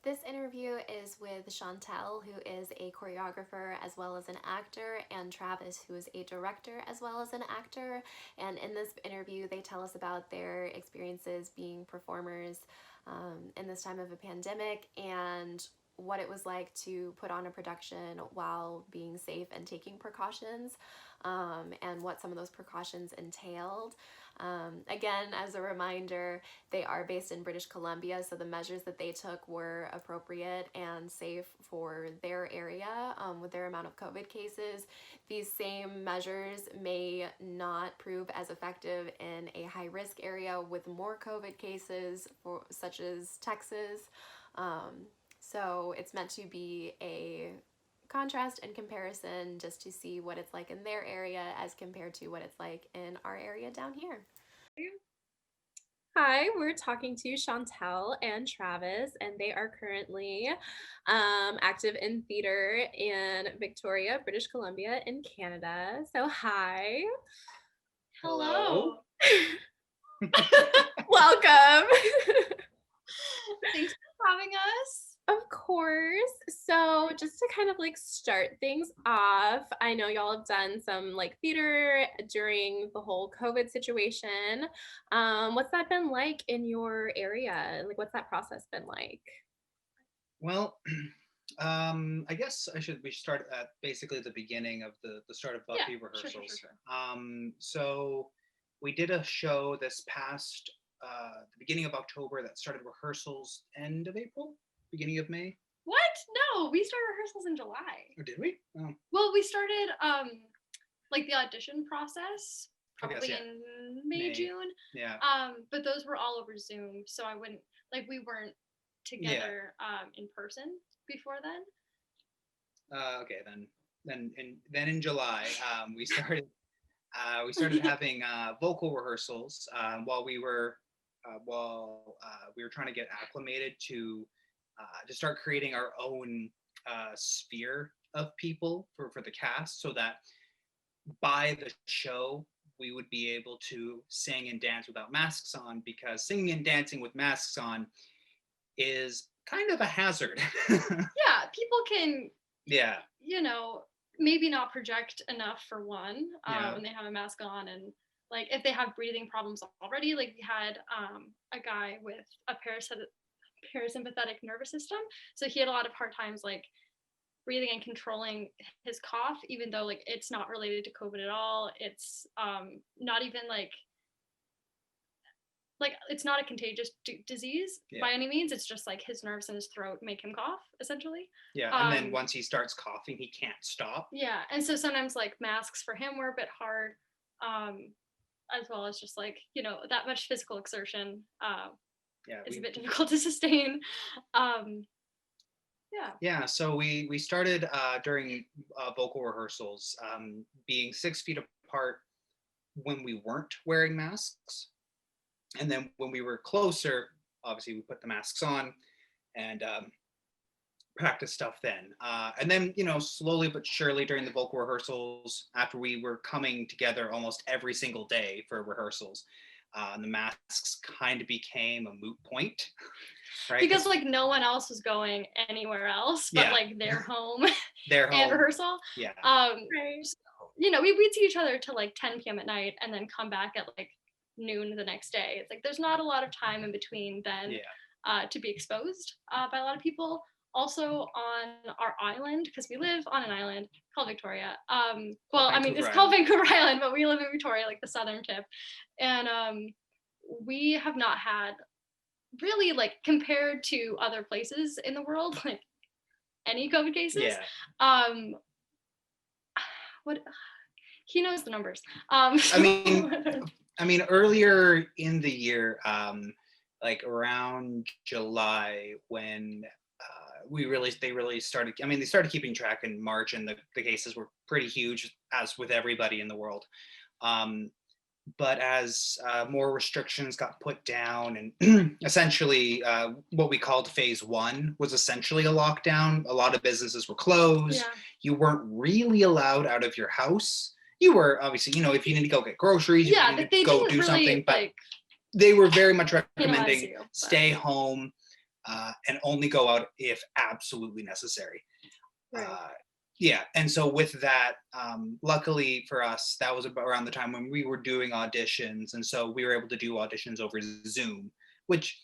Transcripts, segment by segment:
This interview is with Chantel, who is a choreographer as well as an actor, and Travis, who is a director as well as an actor. And in this interview, they tell us about their experiences being performers in this time of a pandemic and what it was like to put on a production while being safe and taking precautions, and what some of those precautions entailed. Again, as a reminder, they are based in British Columbia, so the measures that they took were appropriate and safe for their area with their amount of COVID cases. These same measures may not prove as effective in a high risk area with more COVID cases, such as Texas. So it's meant to be a contrast and comparison just to see what it's like in their area as compared to what it's like in our area down here. Hi, we're talking to Chantel and Travis, and they are currently active in theater in Victoria, British Columbia, in Canada. So, hi. Hello. Welcome. Thanks for having us. Of course. So, just to kind of like start things off, I know y'all have done some like theater during the whole COVID situation. What's that been like in your area? Like, what's that process been like? Well, I guess we should start at basically the beginning of the start of Buffy rehearsals. So we did a show this past the beginning of October that started rehearsals end of April, beginning of May. What? No, we started rehearsals in July. Or did we? Oh. Well, we started like the audition process probably yeah. in May, June. Yeah. But those were all over Zoom, so I wouldn't we weren't together in person before then. Okay, then in July we started having vocal rehearsals while we were trying to get acclimated to start creating our own sphere of people for the cast, so that by the show we would be able to sing and dance without masks on, because singing and dancing with masks on is kind of a hazard. Yeah, people can maybe not project enough for one when they have a mask on, and like if they have breathing problems already, like we had a guy with a parasympathetic nervous system, so he had a lot of hard times like breathing and controlling his cough, even though like it's not related to COVID at all. It's not even like it's not a contagious disease by any means. It's just like his nerves in his throat make him cough, essentially. And then once he starts coughing, he can't stop. Yeah, and so sometimes like masks for him were a bit hard, as well as just like that much physical exertion is a bit difficult to sustain. So we started during vocal rehearsals being 6 feet apart when we weren't wearing masks, and then when we were closer, obviously we put the masks on and practice stuff then. And then, slowly but surely during the vocal rehearsals, after we were coming together almost every single day for rehearsals, the masks kind of became a moot point. Right? Because like no one else was going anywhere else but like their home and rehearsal. Yeah. So, we'd see each other till like 10 p.m. at night and then come back at like noon the next day. It's like there's not a lot of time in between then to be exposed by a lot of people. Also on our island, because we live on an island called Victoria. It's called Vancouver Island, but we live in Victoria, like the southern tip. And we have not had really, like, compared to other places in the world, like any COVID cases. What he knows the numbers. I mean, earlier in the year, like around July, when they really started. I mean, they started keeping track in March, and the cases were pretty huge, as with everybody in the world. But as more restrictions got put down, and essentially what we called phase 1 was essentially a lockdown. A lot of businesses were closed. Yeah. You weren't really allowed out of your house. You were obviously, if you need to go get groceries, you need to go do something, but they were very much recommending stay home. and only go out if absolutely necessary. Right. Yeah, and so with that, luckily for us, that was about around the time when we were doing auditions, and so we were able to do auditions over Zoom, which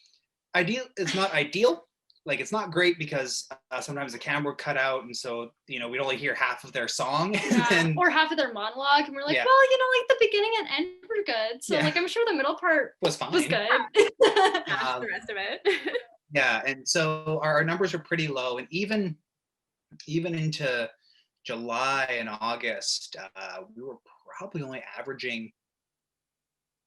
it's not ideal. Like, it's not great because sometimes the camera would cut out, and so we'd only hear half of their song, and or half of their monologue, and we're like, Yeah. well, like the beginning and end were good, so Yeah. like I'm sure the middle part was fine. was good. Um, The rest of it. Yeah, and so our numbers are pretty low, and even into July and August, we were probably only averaging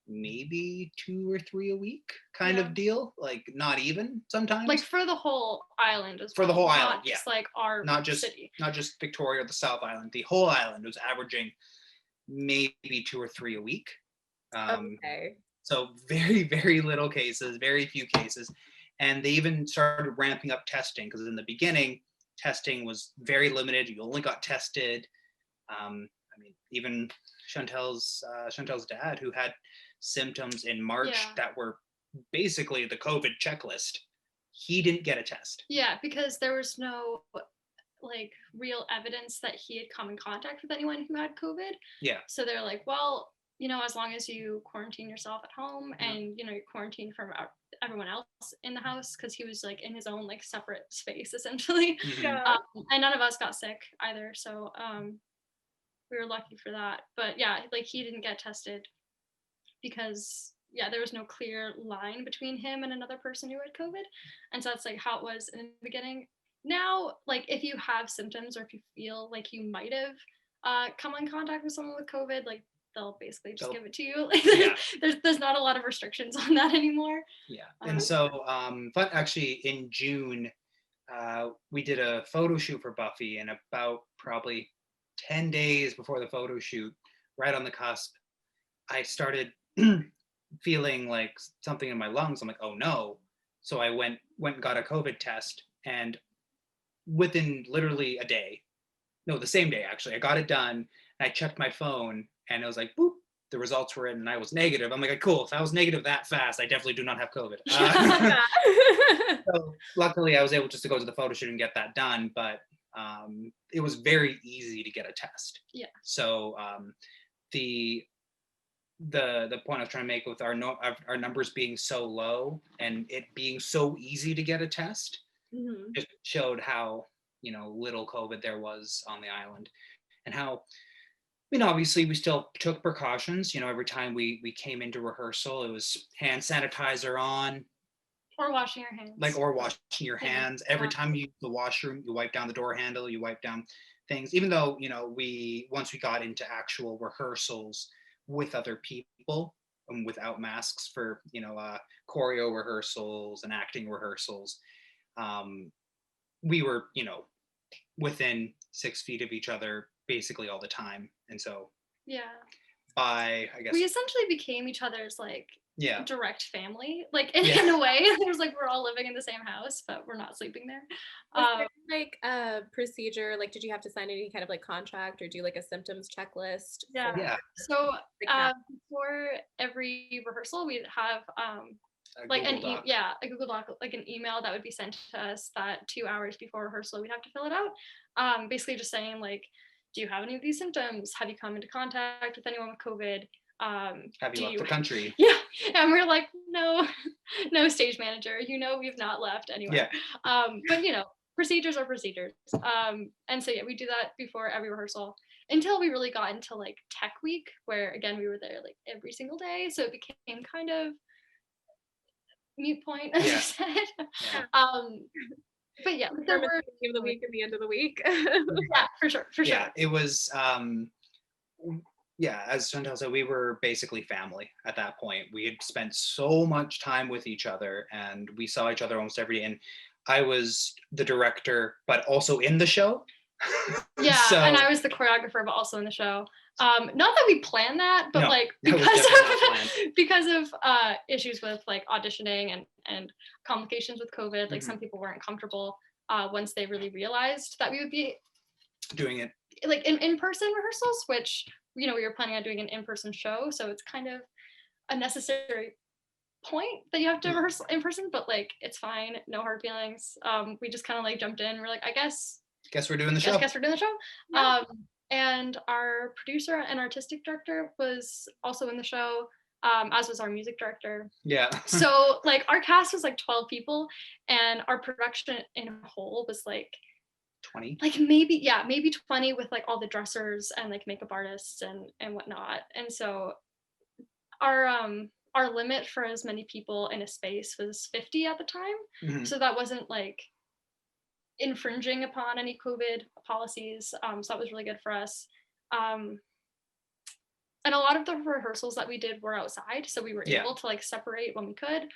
maybe 2 or 3 a week kind Yeah. of deal, like not even sometimes. Like for the whole island as For the well, whole island, not just like our not just city. Victoria or the South Island, the whole island was averaging maybe 2 or 3 a week. Okay. So very, very little cases, very few cases. And they even started ramping up testing, because in the beginning, testing was very limited. You only got tested. I mean, even Chantel's dad, who had symptoms in March Yeah. that were basically the COVID checklist, he didn't get a test. Yeah, because there was no like real evidence that he had come in contact with anyone who had COVID. Yeah. So they're like, well, as long as you quarantine yourself at home and you're quarantined from everyone else in the house, because he was like in his own like separate space essentially. Mhm. And none of us got sick either, so we were lucky for that. But yeah, like he didn't get tested because there was no clear line between him and another person who had COVID, and so that's like how it was in the beginning. Now, like if you have symptoms or if you feel like you might have come in contact with someone with COVID, like they'll basically just give it to you. Like, Yeah. there's not a lot of restrictions on that anymore. Yeah. And so, but actually in June, we did a photo shoot for Buffy, and about probably 10 days before the photo shoot, right on the cusp, I started feeling like something in my lungs. I'm like, oh no. So I went and got a COVID test, and within literally a day, no, the same day actually, I got it done, and I checked my phone, and it was like, boop, the results were in, and I was negative. I'm like, cool, if I was negative that fast, I definitely do not have COVID. So luckily I was able just to go to the photo shoot and get that done, but it was very easy to get a test. Yeah. So the point I was trying to make with our numbers being so low and it being so easy to get a test just showed how little COVID there was on the island, and how obviously we still took precautions. Every time we came into rehearsal, it was hand sanitizer on, or washing your hands. or washing your hands. Every time you use the washroom, you wipe down the door handle, you wipe down things. Even though once we got into actual rehearsals with other people without masks for choreo rehearsals and acting rehearsals, we were within 6 feet of each other basically all the time. And so I guess we essentially became each other's like direct family, like in a way. It was like we're all living in the same house, but we're not sleeping there. Was there like a procedure, like did you have to sign any kind of like contract or do like a symptoms checklist? Yeah. So before every rehearsal we'd have like a Google Doc, like an email that would be sent to us that 2 hours before rehearsal we'd have to fill it out, basically just saying like, do you have any of these symptoms? Have you come into contact with anyone with COVID? Have you left the country? Yeah. And we're like, no stage manager, we've not left anywhere. But procedures are procedures. And so we do that before every rehearsal until we really got into like tech week, where again we were there like every single day, so it became kind of mute point, as you said. But there were the week and the end of the week. for sure. It was as Chantel said, we were basically family at that point. We had spent so much time with each other, and we saw each other almost every day. And I was the director, but also in the show. And I was the choreographer, but also in the show. Not that we planned that, but because of issues with like auditioning and complications with COVID, like some people weren't comfortable once they really realized that we would be doing it like in-person rehearsals, which we were planning on doing an in-person show, so it's kind of a necessary point that you have to rehearse in person, but like it's fine, no hard feelings. We just kind of like jumped in. We're like, I guess we're doing the show. Guess we're doing the show. Yeah. And our producer and artistic director was also in the show, as was our music director. Yeah. So like our cast was like 12 people, and our production in whole was like 20. like maybe 20 with like all the dressers and like makeup artists and whatnot. And so our limit for as many people in a space was 50 at the time. Mhm. So that wasn't like infringing upon any COVID policies. So that was really good for us. And a lot of the rehearsals that we did were outside, so we were able to like separate when we could.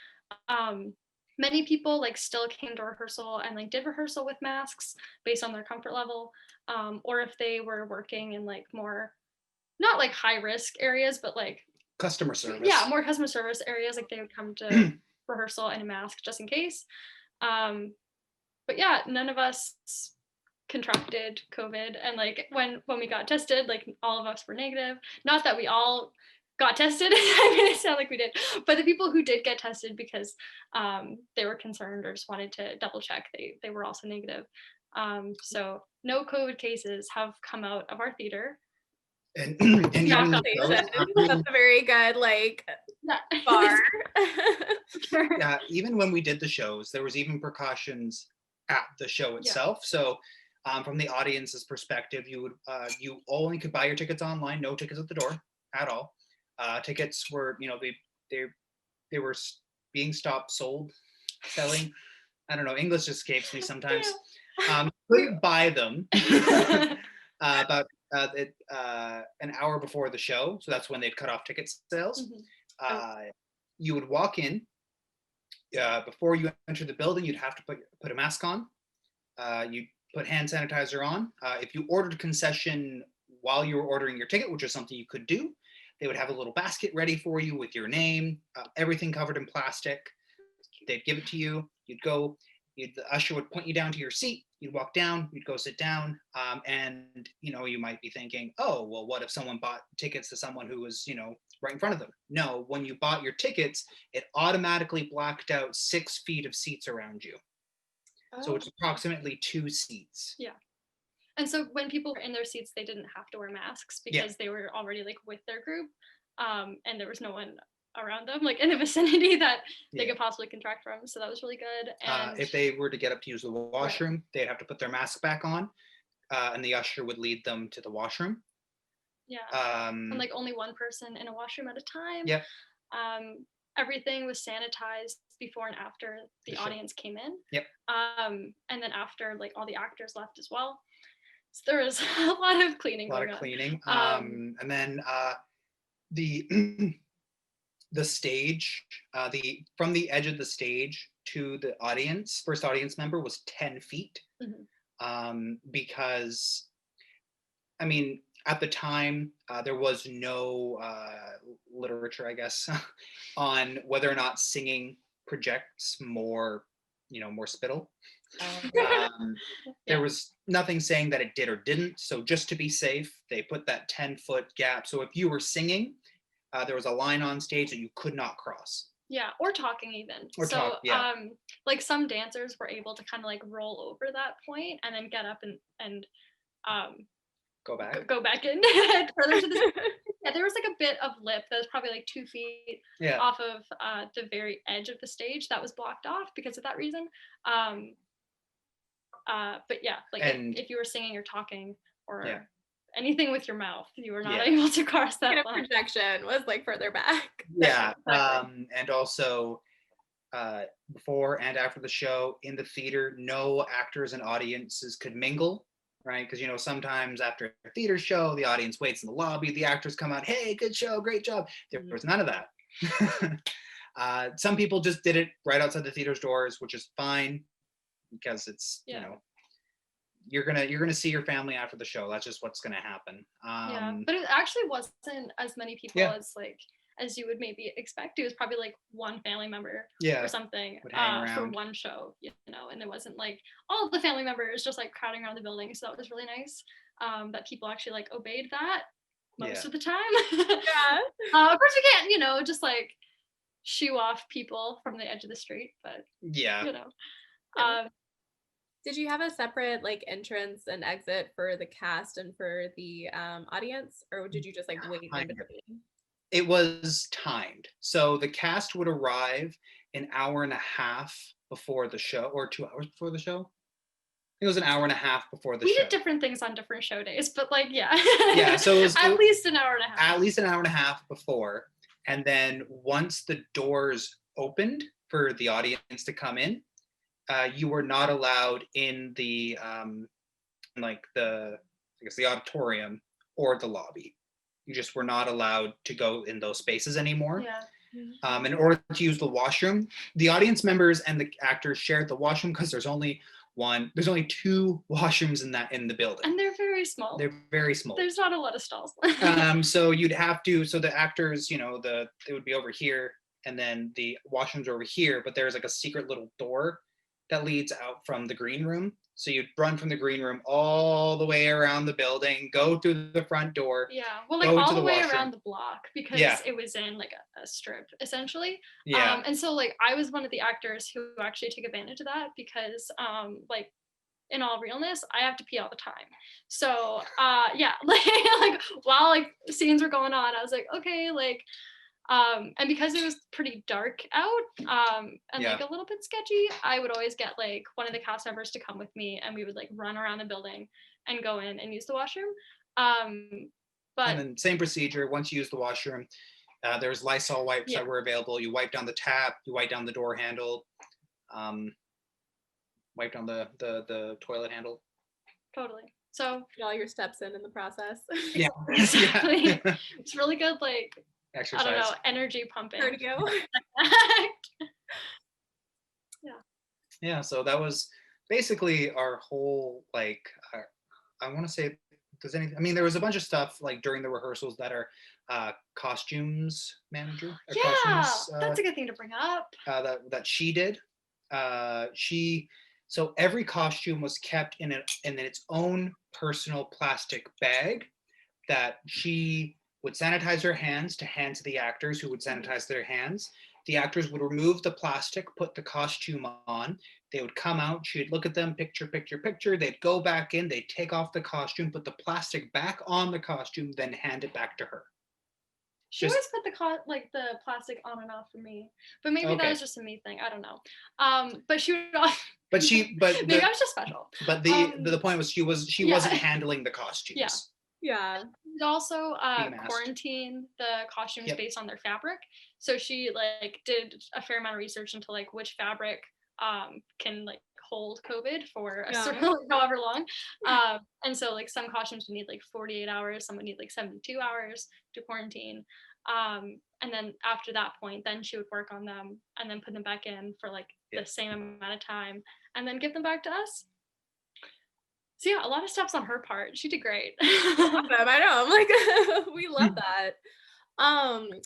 Many people like still came to rehearsal and like did rehearsal with masks based on their comfort level, or if they were working in like more, not like high risk areas, but like Customer service. yeah, more customer service areas, like they would come to rehearsal in a mask just in case. But yeah, none of us contracted COVID, and like when we got tested, like all of us were negative. Not that we all got tested. I mean, it sounded like we did, but the people who did get tested because they were concerned or just wanted to double check, they were also negative. So no COVID cases have come out of our theater. And Yeah, even That's a very good like bar. yeah, even when we did the shows, there was even precautions at the show itself. So from the audience's perspective, you would you only could buy your tickets online, no tickets at the door at all. Tickets were, you know, they were being stopped, selling. I don't know, English escapes me sometimes. Couldn't buy them about an hour before the show, so that's when they'd cut off ticket sales. You would walk in before you enter the building. You'd have to put a mask on. You'd put hand sanitizer on. If you ordered concession while you were ordering your ticket, which is something you could do, they would have a little basket ready for you with your name, everything covered in plastic. They'd give it to you. You'd go. The usher would point you down to your seat. You'd walk down. You'd go sit down. And you know, you might be thinking, oh, well, what if someone bought tickets to someone who was, you know, right in front of them? No, when you bought your tickets, it automatically blacked out 6 feet of seats around you. So it's approximately 2 seats. Yeah. And so when people were in their seats, they didn't have to wear masks because they were already like with their group, and there was no one around them like in the vicinity that they could possibly contract from. So that was really good. And if they were to get up to use the washroom, they'd have to put their mask back on, and the usher would lead them to the washroom. Yeah. And like only one person in a washroom at a time. Yep. Everything was sanitized before and after the audience came in. Yep. And then after, like all the actors left as well. So there was a lot of cleaning. And then the stage, from the edge of the stage to the audience, first audience member, was 10 feet. Because, I mean, at the time, there was no literature, I guess, on whether or not singing projects more, you know, more spittle. There was nothing saying that it did or didn't. So just to be safe, they put that 10-foot gap. So if you were singing, there was a line on stage that you could not cross. Yeah, or talking even. Like some dancers were able to kind of like roll over that point and then get up and go back in further to the yeah, there was like a bit of lip that was probably like 2 feet off of the very edge of the stage that was blocked off because of that reason. But yeah, like if you were singing or talking or anything with your mouth, you were not able to cross that line. Projection was like further back. Yeah. And also before and after the show in the theater, no actors and audiences could mingle, right? Because, you know, sometimes after a theater show, the audience waits in the lobby, the actors come out, hey, good show, great job. There was none of that. Some people just did it right outside the theater's doors, which is fine because it's, you know, you're gonna see your family after the show. That's just what's gonna happen. But it actually wasn't as many people as you would maybe expect. It was probably like one family member or something for one show, you know, and it wasn't like all of the family members just like crowding around the building. So that was really nice that people actually like obeyed that most of the time. Of course we can't, you know, just like shoo off people from the edge of the street, but Yeah. you know. Yeah. Um, Did you have a separate like entrance and exit for the cast and for the audience, or did you just like wait in Kind of. between? It was timed. So the cast would arrive an hour and a half before the show, or 2 hours before the show. It was an hour and a half before the we show. did different things on different show days, but like, yeah. Yeah, so it was at least an hour and a half. At least an hour and a half before. And then once the doors opened for the audience to come in, you were not allowed in the like the I guess the auditorium or the lobby. You just were not allowed to go in those spaces anymore. Yeah. In order to use the washroom, the audience members and the actors shared the washroom because there's only two washrooms in the building. And they're very small. They're very small. There's not a lot of stalls. So you'd have to, so the actors, they would be over here and then the washrooms are over here, but there's like a secret little door that leads out from the green room. So you'd run from the green room all the way around the building, go through the front door. Yeah, well, like go all to the the way washroom. around the block because Yeah. it was in like a strip essentially. Yeah. And so like I was one of the actors who actually took advantage of that because like in all realness, I have to pee all the time. So yeah, like while like scenes were going on, I was like, okay, like and because it was pretty dark out and Yeah. like a little bit sketchy, I would always get like one of the cast members to come with me and we would like run around the building and go in and use the washroom. But And then same procedure, once you use the washroom, there's Lysol wipes Yeah. that were available. You wipe down the tap, you wipe down the door handle, wipe down the toilet handle. totally. So Get all your steps in the process. Yeah. exactly. Yeah. It's really good, like Exercise. I don't know, energy pumping. Cardio. Yeah, so that was basically our whole I want to say there was a bunch of stuff like during the rehearsals that our costumes manager Yeah, that's a good thing to bring up. that she did. So every costume was kept in its own personal plastic bag that she would sanitize her hands to hand to the actors who would sanitize their hands. The actors would remove the plastic, put the costume on. They would come out. She'd look at them, picture. They'd go back in. They'd take off the costume, put the plastic back on the costume, then hand it back to her. She Just- always put the plastic on and off for me, but maybe that Okay. was just a me thing. I don't know. But she would. But Maybe I was just special. the point was she Yeah. wasn't handling the costumes. Yeah. Yeah. She'd also masked. quarantine the costumes Yep. based on their fabric. So she like did a fair amount of research into like which fabric can like hold COVID for a Yeah. certain however long. And so like some costumes would need like 48 hours, some would need like 72 hours to quarantine. And then after that point, then she would work on them and then put them back in for like Yeah. the same amount of time and then give them back to us. So yeah, a lot of steps on her part. She did great. I know. I'm like, we love that.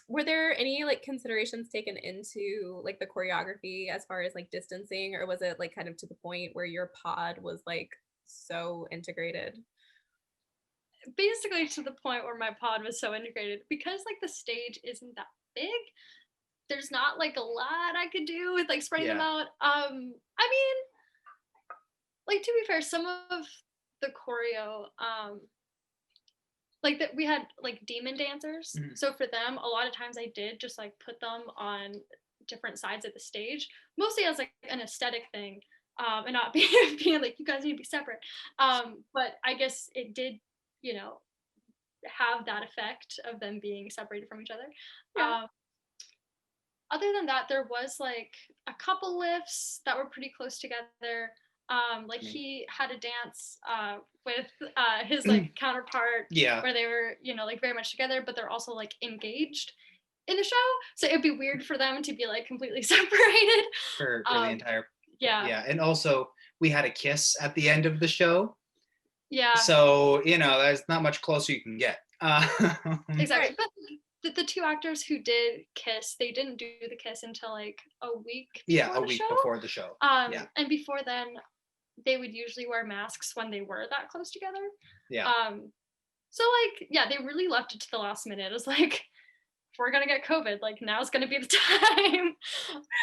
Were there any like considerations taken into like the choreography as far as like distancing, or was it like kind of to the point where your pod was like so integrated? Basically to the point where my pod was so integrated because like the stage isn't that big. There's not like a lot I could do with like spreading them Yeah. out. I mean, like to be fair, some of the choreo, like that we had like demon dancers. Mhm. So for them, a lot of times I did just like put them on different sides of the stage, mostly as like an aesthetic thing, and not being like you guys need to be separate. But I guess it did, have that effect of them being separated from each other. Yeah. Other than that, there was like a couple lifts that were pretty close together. Like Me. he had a dance with his like counterpart Yeah. where they were, like very much together, but they're also like engaged in the show. So it'd be weird for them to be like completely separated. For the entire Yeah. yeah. And also we had a kiss at the end of the show. Yeah. So, there's not much closer you can get. Exactly. But the two actors who did kiss, they didn't do the kiss until like a week Yeah, before a the week show. before the show. Yeah. And before then, they would usually wear masks when they were that close together. Yeah. So like, yeah, they really left it to the last minute. It was like we're gonna get COVID, like now's gonna be the time.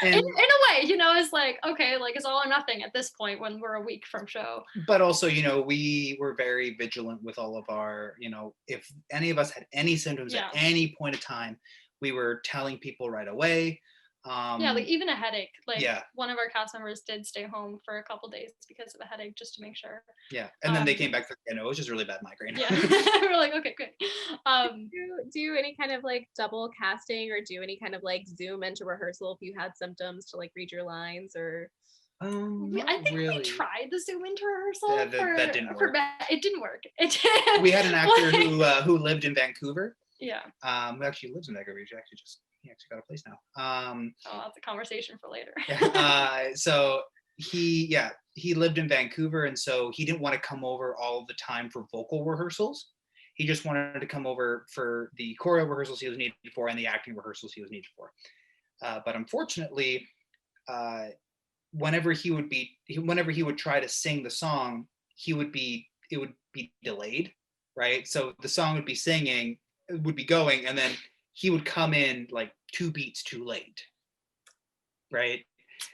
And In a way, you know, it's like, okay, like it's all or nothing at this point when we're a week from show. but also, you know, we were very vigilant with all of our, you know, if any of us had any symptoms Yeah. at any point of time, we were telling people right away. Yeah, like even a headache. Like yeah. one of our cast members did stay home for a couple days because of a headache, just to make sure. Yeah, and then they came back, you know, it was just really bad migraine. Yeah, we're like, okay, good. Do any kind of like double casting, or do any kind of like Zoom into rehearsal if you had symptoms to like read your lines, or? I Not think really. we tried the Zoom into rehearsal. Yeah, that didn't work. It didn't work. It did. We had an actor who lived in Vancouver. Yeah. Who actually lives in Vancouver. He actually got a place now. Oh, that's a conversation for later. So he lived in Vancouver, and so he didn't want to come over all the time for vocal rehearsals. He just wanted to come over for the choreo rehearsals he was needed for and the acting rehearsals he was needed for. But unfortunately, whenever he would try to sing the song, it would be delayed, right? So the song would be going, and then he would come in like 2 beats too late, right?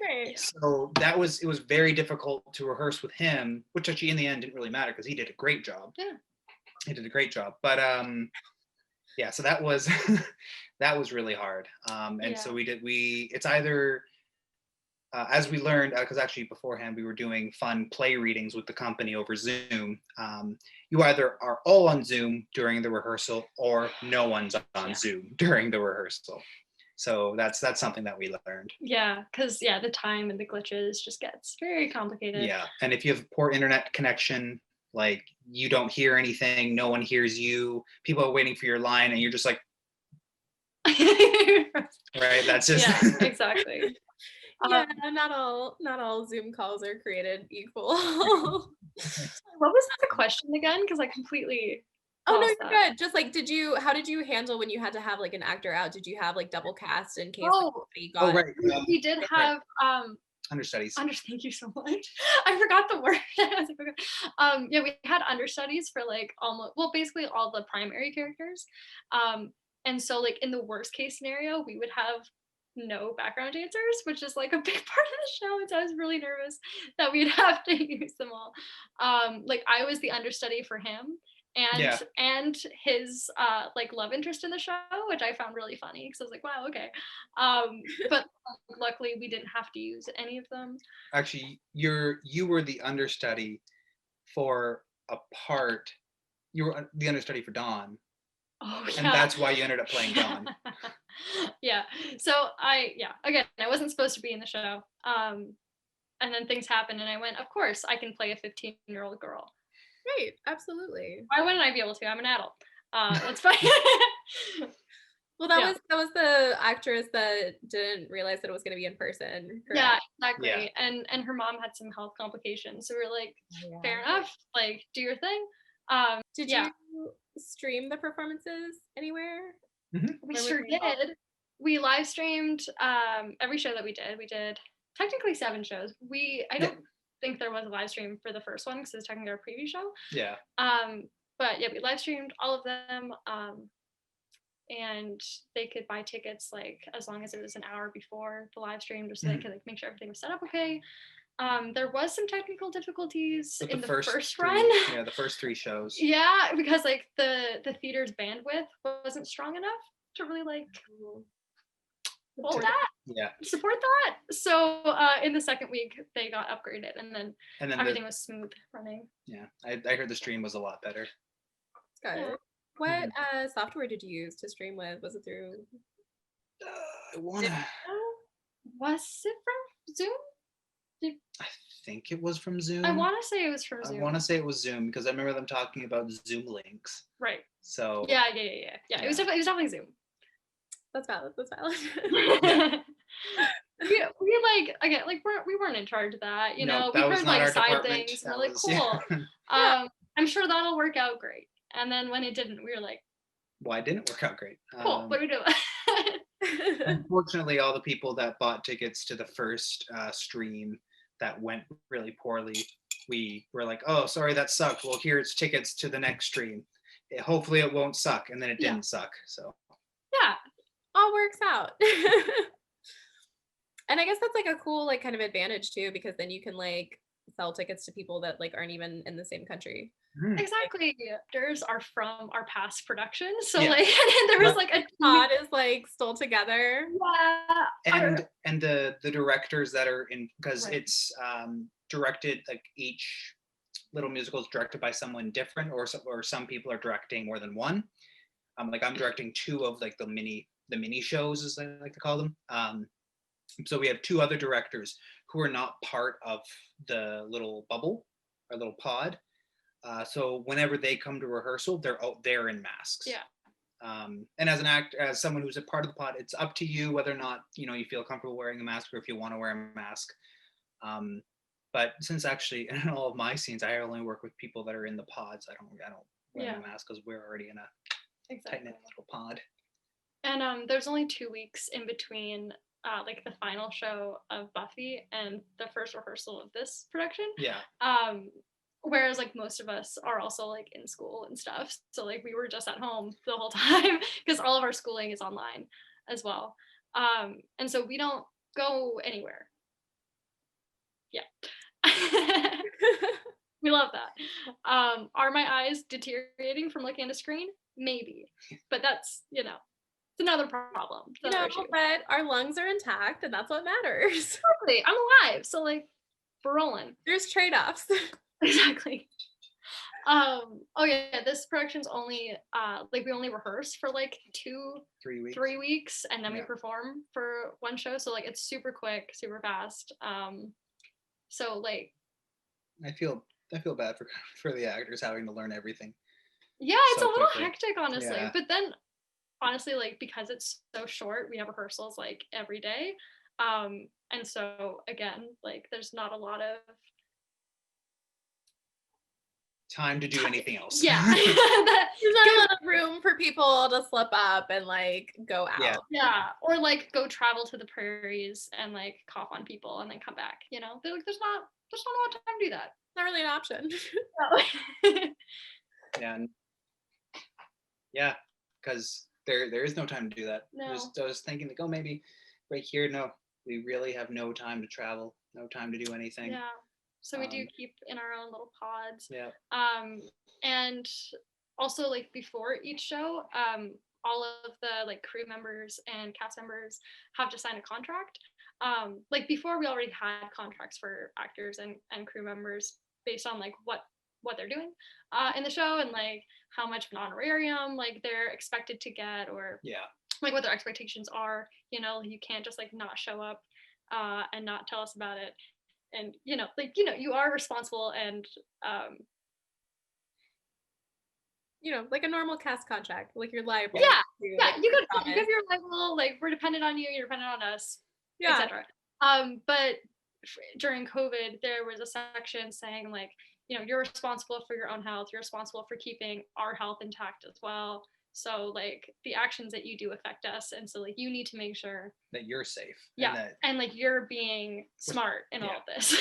Right. So it was very difficult to rehearse with him, which actually in the end didn't really matter because he did a great job. Yeah. He did a great job. But yeah, so that was that was really hard. And so it's either as we learned, because actually beforehand we were doing fun play readings with the company over Zoom. You either are all on Zoom during the rehearsal or no one's on Zoom during the rehearsal. So that's something that we learned. Yeah, because the time and the glitches just gets very complicated. Yeah, and if you have poor internet connection, like you don't hear anything, no one hears you, people are waiting for your line, and you're just like, right? That's just exactly. Yeah, not all Zoom calls are created equal. What was the question again? Because I completely. Oh no, you're good. Just like, how did you handle when you had to have like an actor out? Did you have like double cast in case like, got right. We did have understudies. Thank you so much. I forgot the word. We had understudies for like basically all the primary characters. And so like in the worst case scenario, we would have no background dancers, which is like a big part of the show, and so I was really nervous that we'd have to use them all. Like I was the understudy for him and his like love interest in the show, which I found really funny because I was like, wow, okay. But luckily we didn't have to use any of them. Actually, you were the understudy for a part. You were the understudy for Dawn. Oh, yeah. And that's why you ended up playing Dawn. Yeah. So I wasn't supposed to be in the show. And then things happened and I went, of course I can play a 15-year-old girl. Right, absolutely. Why wouldn't I be able to? I'm an adult. That's fine. Well, that was the actress that didn't realize that it was going to be in person. Correct? Yeah, exactly. Yeah. And her mom had some health complications, so we were like, fair enough. Like, do your thing. Did you stream the performances anywhere? Mm-hmm. We sure did. We live streamed every show that we did. We did technically 7 shows. I don't think there was a live stream for the first one because it was technically our preview show. Yeah. But we live streamed all of them. And they could buy tickets like as long as it was an hour before the live stream, just so they could like make sure everything was set up okay. There was some technical difficulties in the first run. Yeah, the first 3 shows. Yeah, because like the theater's bandwidth wasn't strong enough to really like hold that. Yeah. Support that. So in the second week they got upgraded and then everything was smooth running. Yeah, I heard the stream was a lot better. Got it. What software did you use to stream with? Was it through? Was it from Zoom? I think it was from Zoom. I want to say it was from Zoom. I want to say it was Zoom because I remember them talking about Zoom links. Right. So. Yeah. It was definitely Zoom. That's valid. we like again like we weren't in charge of that. You know, we heard like side things and we're like, cool. I'm sure that'll work out great. And then when it didn't, we were like, why didn't it work out great? Cool, what are we doing? Unfortunately, all the people that bought tickets to the first stream that went really poorly, we were like, oh, sorry, that sucked. Well, here's tickets to the next stream. Hopefully it won't suck. And then it didn't suck. So. Yeah. all works out. And I guess that's like a cool like kind of advantage too, because then you can like sell tickets to people that like aren't even in the same country. Mhm. Exactly. Actors are from our past productions. So Yeah. like and there was like a Pod is like still together. And the directors that are in, because Right. it's directed, like each little musical is directed by someone different, or some people are directing more than one. Like I'm directing two of like the mini shows, as I like to call them. So we have two other directors who are not part of the little bubble or little pod. So whenever they come to rehearsal, they're in masks. Yeah. And as an actor, as someone who's a part of the pod, it's up to you whether or not you feel comfortable wearing a mask, or if you want to wear a mask. But since actually in all of my scenes, I only work with people that are in the pods. I don't wear Yeah. the mask because we're already in a Exactly. tight knit little pod. And there's only 2 weeks in between like the final show of Buffy and the first rehearsal of this production. Yeah. Whereas like most of us are also like in school and stuff. So like we were just at home the whole time because all of our schooling is online as well. And so we don't go anywhere. Yeah. We love that. Are my eyes deteriorating from looking at a screen? Maybe. But that's, it's another problem. It's another issue. But our lungs are intact and that's what matters. Exactly. I'm alive. So like we're rolling. There's trade-offs. Exactly. Oh yeah, this production's only we only rehearse for like 3 weeks and then we perform for one show. So like it's super quick, super fast. So like I feel bad for the actors having to learn everything. Yeah, it's so a little quickly. hectic, honestly. Yeah. But then honestly, like because it's so short, we have rehearsals like every day. And so again, like there's not a lot of time to do anything else. Yeah. There's not a lot of room for people to slip up and like go out. Yeah. Or like go travel to the prairies and like cough on people and then come back. There's not a lot of time to do that. Not really an option. Yeah, because there is no time to do that. No. I was thinking to go maybe right here. No, we really have no time to travel, no time to do anything. Yeah. So we do keep in our own little pods. Yeah. And also like before each show, all of the like crew members and cast members have to sign a contract. Like before we already had contracts for actors and crew members based on like what they're doing in the show and like how much of an honorarium like they're expected to get, or like what their expectations are. You can't just like not show up and not tell us about it. And you are responsible and like a normal cast contract, like you're liable. Yeah, you have your liable, like we're dependent on you, you're dependent on us, etc. But during COVID, there was a section saying like, you're responsible for your own health, you're responsible for keeping our health intact as well. So like the actions that you do affect us, and so like you need to make sure that you're safe. Yeah, and like you're being smart in all of this,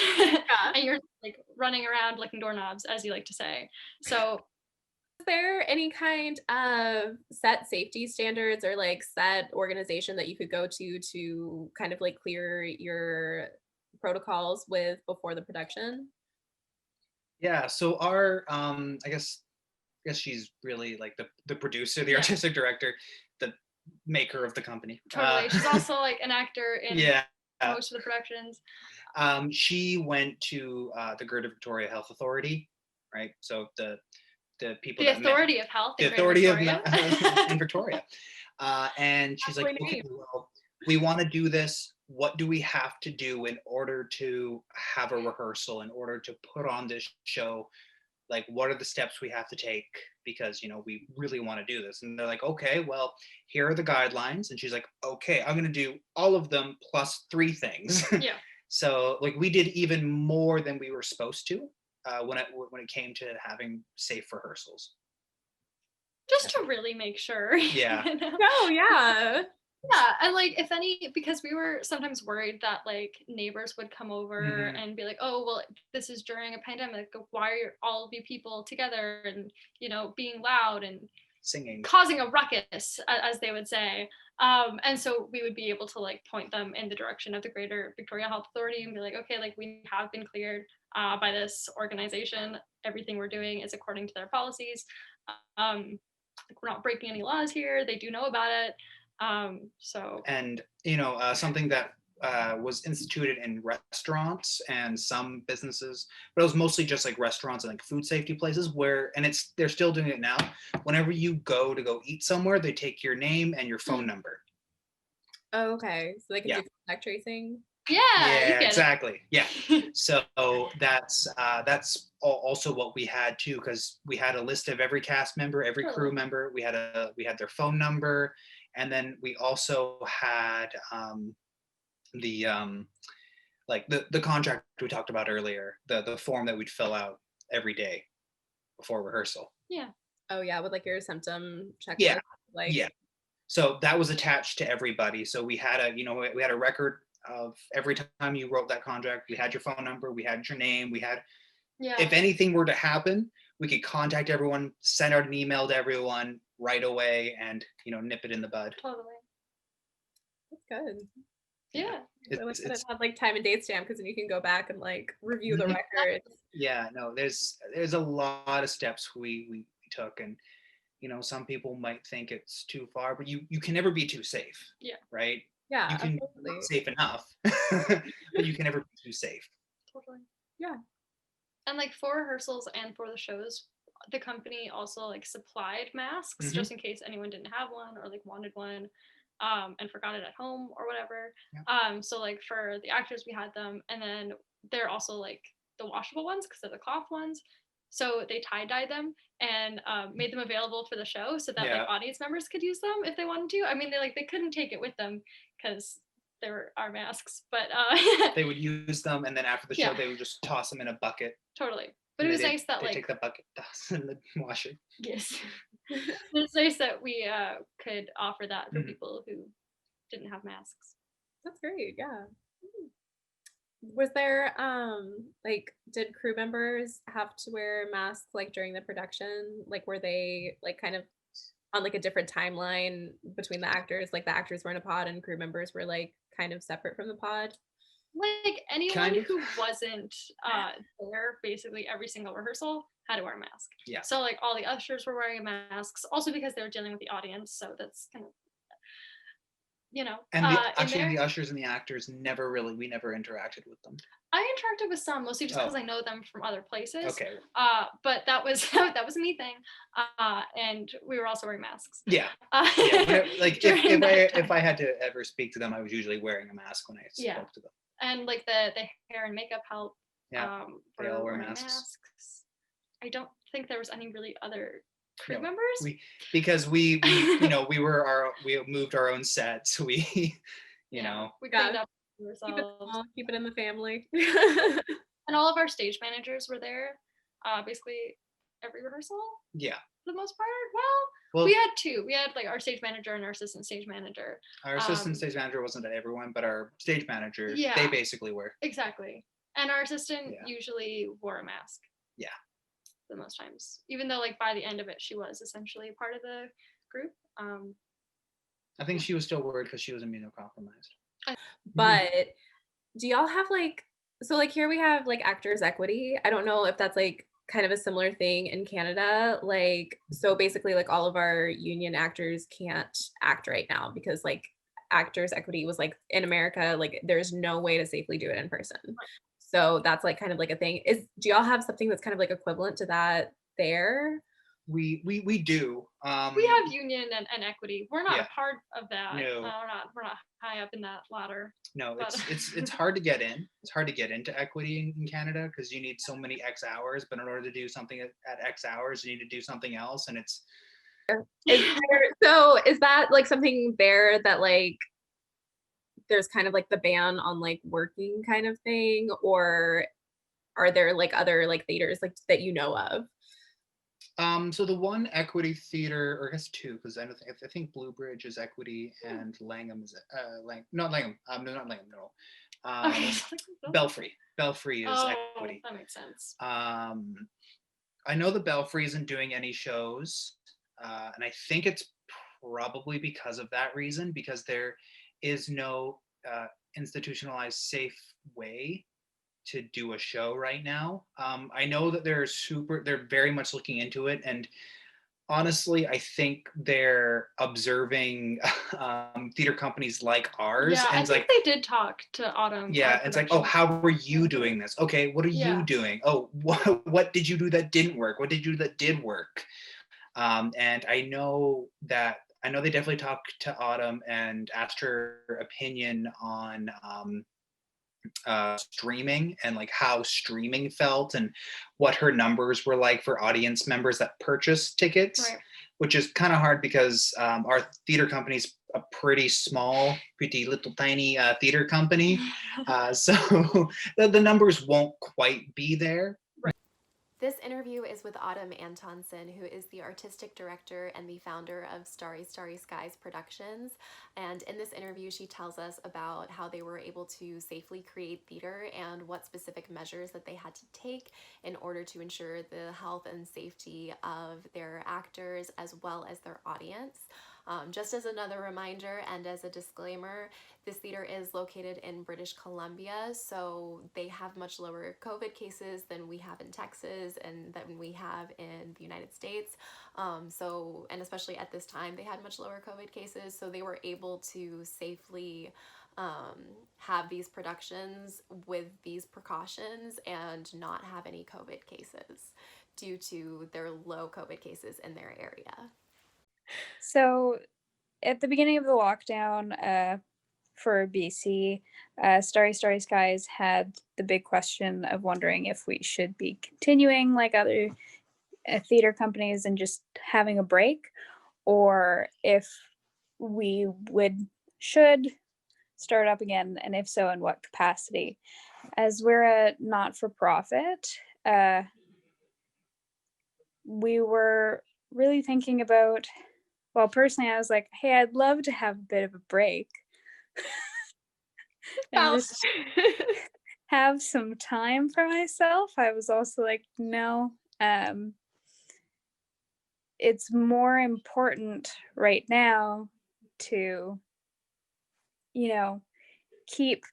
and you're like running around licking doorknobs, as you like to say. So, is there any kind of set safety standards or like set organization that you could go to kind of like clear your protocols with before the production? Yeah. So our I guess she's really like the producer, the artistic director, the maker of the company. Totally. She's also like an actor in most of the productions. She went to the Greater Victoria Health Authority, right? So the people. The Authority of Health. The Authority of in Victoria. And she's like, okay, well, we want to do this. What do we have to do in order to have a rehearsal, in order to put on this show? Like, what are the steps we have to take? Because, we really want to do this. And they're like, okay, well, here are the guidelines. And she's like, okay, I'm going to do all of them plus 3 things. Yeah. So like we did even more than we were supposed to when it came to having safe rehearsals. Just to really make sure. Yeah. Oh, yeah. Yeah, and like because we were sometimes worried that like neighbors would come over and be like, oh, well, this is during a pandemic. Why are all of you people together and being loud? And singing, causing a ruckus, as they would say. And so we would be able to like point them in the direction of the Greater Victoria Health Authority and be like, okay, like we have been cleared by this organization. Everything we're doing is according to their policies. Like we're not breaking any laws here. They do know about it. So and something that was instituted in restaurants and some businesses, but it was mostly just like restaurants and like food safety places and they're still doing it now. Whenever you go eat somewhere, they take your name and your phone number. Oh, okay. So they can Yeah. do contact tracing. yeah, you get exactly. Yeah. So that's also what we had too, because we had a list of every cast member, every crew member. We had their phone number, and then we also had the contract we talked about earlier, the form that we'd fill out every day before rehearsal. Yeah. Oh yeah, with like your symptom checklist. Yeah. Like Yeah. So that was attached to everybody. So we had a record of every time you wrote that contract. We had your phone number, we had your name, we had, if anything were to happen, we could contact everyone, send out an email to everyone right away, and nip it in the bud. Totally. That's good. Yeah. I wish it had like time and date stamp, because then you can go back and like review the records. Yeah, no, there's a lot of steps we took, and some people might think it's too far, but you can never be too safe. Yeah. Right? Yeah, You can absolutely. be safe enough, but you can never be too safe. Totally. Yeah. And like for rehearsals and for the shows, the company also like supplied masks just in case anyone didn't have one or like wanted one and forgot it at home or whatever. Yeah. So like for the actors we had them, and then they're also like the washable ones because they're the cloth ones. So they tie-dyed them and made them available for the show so that like audience members could use them if they wanted to. I mean, they couldn't take it with them because they were our masks, but they would use them, and then after the show they would just toss them in a bucket. Totally. But it was nice that they like take the bucket, toss and then wash it. Yes. It's nice that we could offer that for people who didn't have masks. That's great. Yeah. Was there like, did crew members have to wear masks like during the production? Like were they like kind of on like a different timeline between the actors? Like the actors were in a pod and crew members were like kind of separate from the pod? Like anyone who wasn't there basically every single rehearsal had to wear a mask. Yeah. So like all the ushers were wearing masks, also because they were dealing with the audience. So that's kind of, And the ushers and the actors we never interacted with them. I interacted with some, mostly just because I know them from other places. Okay. But that was a me thing. And we were also wearing masks. Yeah. Like if I had to ever speak to them, I was usually wearing a mask when I spoke to them. And like the hair and makeup help. Yeah. They all wear masks. I don't think there was any really other crew members. Because we moved our own sets. We cleaned up ourselves. Keep it in the family. And all of our stage managers were there basically every rehearsal. Yeah. For the most part. Well, we had two. We had like our stage manager and our assistant stage manager. Our assistant stage manager wasn't at everyone, but our stage managers, they basically were. Exactly. And our assistant usually wore a mask. Yeah. The most times. Even though like by the end of it, she was essentially part of the group. I think she was still worried because she was immunocompromised. But do y'all have like, so like here we have like Actors Equity. I don't know if that's like kind of a similar thing in Canada. Like, so basically like all of our union actors can't act right now because like Actors Equity was like in America, like there's no way to safely do it in person. So that's like kind of like a thing. Do y'all have something that's kind of like equivalent to that there? We do. We have union and equity. We're not a part of that. No. We're not high up in that ladder. No, it's hard to get in. It's hard to get into equity in Canada because you need so many X hours. But in order to do something at X hours, you need to do something else, and it's. So is that like something there that like there's kind of like the ban on like working kind of thing, or are there like other like theaters like that you know of? So the one equity theater, or I guess two, because I think Blue Bridge is equity and Langham is not Langham. Not Langham. No. Belfry. Belfry is equity. That makes sense. I know the Belfry isn't doing any shows. And I think it's probably because of that reason, because there is no institutionalized safe way to do a show right now. I know that they're very much looking into it, and honestly, I think they're observing theater companies like ours, Yeah, and I it's think like, they did talk to Autumn. yeah, it's like, oh, how are you doing this? Okay, what are you Yeah. doing? Oh, what did you do that didn't work? What did you do that did work? And I know they definitely talked to Autumn and asked her opinion on streaming and like how streaming felt and what her numbers were like for audience members that purchased tickets, Right. which is kind of hard because our theater company's a pretty small, pretty little tiny theater company. So the numbers won't quite be there. This interview is with Autumn Antonsen, who is the artistic director and the founder of Starry Starry Skies Productions. And in this interview, she tells us about how they were able to safely create theater and what specific measures that they had to take in order to ensure the health and safety of their actors as well as their audience. Just as another reminder and as a disclaimer, this theater is located in British Columbia, so they have much lower COVID cases than we have in Texas and than we have in the United States. And especially at this time, they had much lower COVID cases, so they were able to safely have these productions with these precautions and not have any COVID cases due to their low COVID cases in their area. So at the beginning of the lockdown for BC, Starry Starry Skies had the big question of wondering if we should be continuing like other theater companies and just having a break, or if we should start up again, and if so, in what capacity. As we're a not-for-profit, we were really thinking about, well, personally, I was like, hey, I'd love to have a bit of a break and just have some time for myself. I was also like, no, it's more important right now to, keep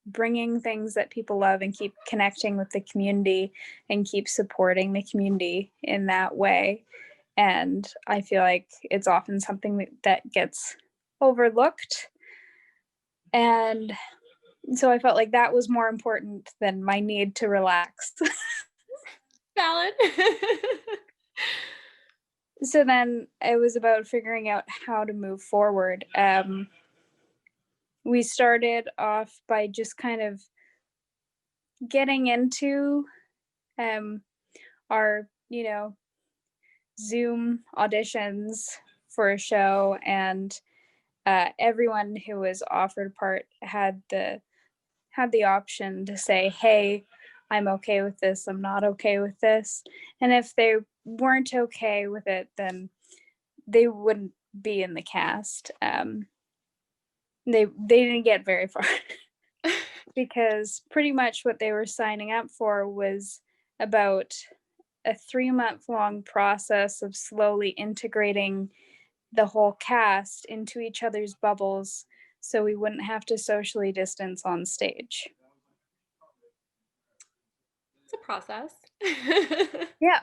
bringing things that people love and keep connecting with the community and keep supporting the community in that way. And I feel like it's often something that gets overlooked. And so I felt like that was more important than my need to relax. Valid. So then it was about figuring out how to move forward. We started off by just kind of getting into our, Zoom auditions for a show, and everyone who was offered part had the option to say, hey, I'm okay with this, I'm not okay with this. And if they weren't okay with it, then they wouldn't be in the cast. They didn't get very far because pretty much what they were signing up for was about a 3-month-long process of slowly integrating the whole cast into each other's bubbles so we wouldn't have to socially distance on stage. It's a process. Yeah.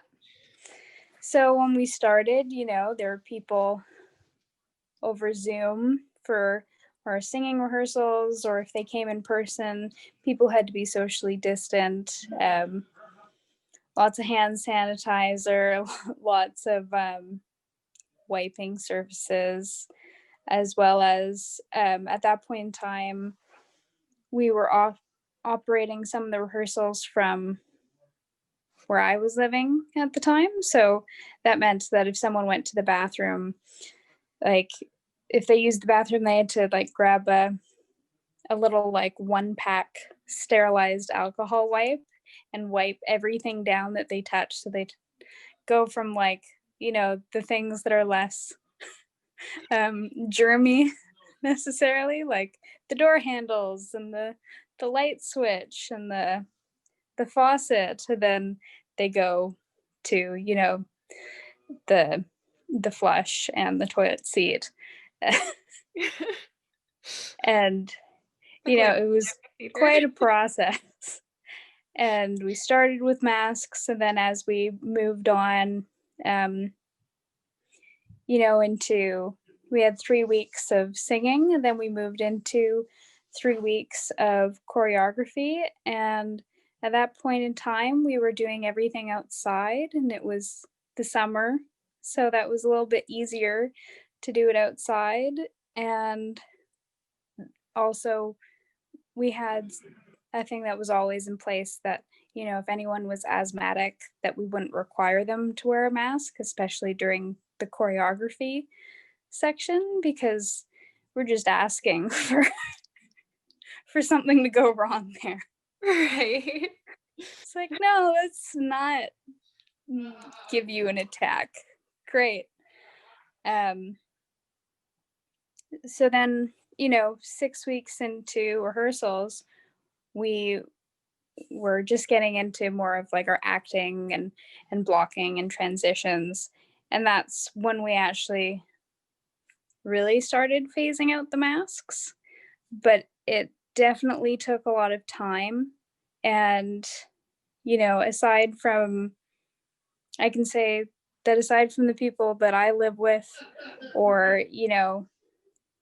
So when we started, there were people over Zoom for our singing rehearsals, or if they came in person, people had to be socially distant. Lots of hand sanitizer, lots of wiping surfaces, as well as at that point in time, we were operating some of the rehearsals from where I was living at the time. So that meant that if someone went to the bathroom, like if they used the bathroom, they had to like grab a little like 1-pack sterilized alcohol wipe and wipe everything down that they touch. So they'd go from like, the things that are less germy necessarily, like the door handles and the light switch and the faucet, to then they go to, the the flush and the toilet seat. And, Like, it was quite a process. And we started with masks, and then as we moved on, into we had 3 weeks of singing, and then we moved into 3 weeks of choreography. And at that point in time, we were doing everything outside, and it was the summer, so that was a little bit easier to do it outside. And also, we had a thing that was always in place that, if anyone was asthmatic, that we wouldn't require them to wear a mask, especially during the choreography section, because we're just asking for something to go wrong there. Right. It's like, no, let's not give you an attack. Great. So then, 6 weeks into rehearsals, we were just getting into more of like our acting and blocking and transitions. And that's when we actually really started phasing out the masks. But it definitely took a lot of time. And, aside from, I can say that aside from the people that I live with, or,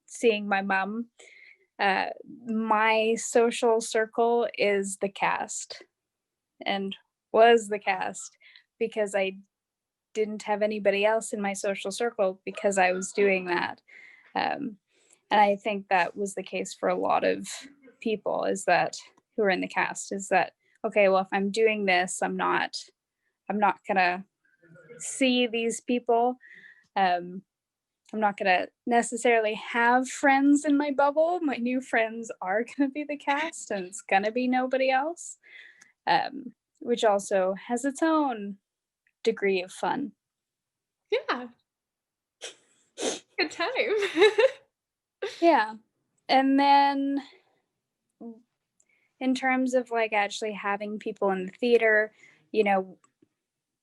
seeing my mom, my social circle is the cast and was the cast, because I didn't have anybody else in my social circle because I was doing that. And I think that was the case for a lot of people, is that who are in the cast, is that, okay, well, if I'm doing this, I'm not gonna see these people. I'm not gonna necessarily have friends in my bubble. My new friends are gonna be the cast, and it's gonna be nobody else, which also has its own degree of fun. Yeah. Good time. Yeah. And then in terms of like actually having people in the theater,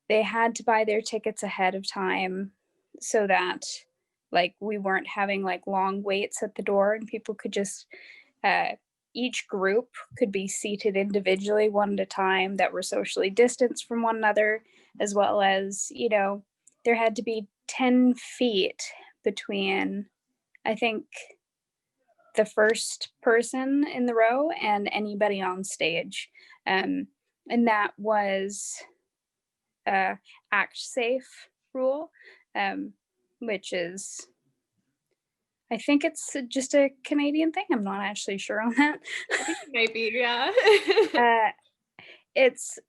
they had to buy their tickets ahead of time so that like we weren't having like long waits at the door, and people could just each group could be seated individually one at a time that were socially distanced from one another, as well as, there had to be 10 feet between, I think, the first person in the row and anybody on stage. And that was act safe rule, which is, I think it's just a Canadian thing. I'm not actually sure on that. I think it might be, yeah. It's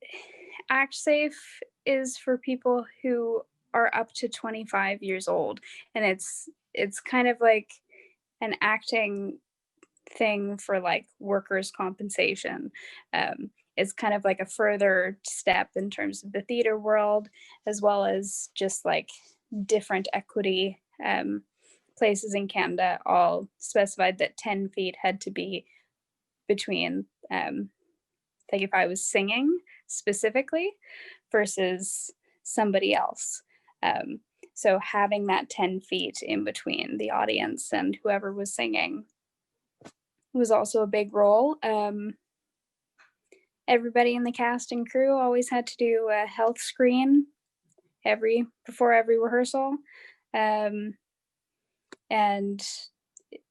act safe is for people who are up to 25 years old, and it's kind of like an acting thing for like workers' compensation. It's kind of like a further step in terms of the theater world, as well as just like different equity places in Canada all specified that 10 feet had to be between, like if I was singing specifically versus somebody else. So having that 10 feet in between the audience and whoever was singing was also a big role. Everybody in the cast and crew always had to do a health screen before every rehearsal. And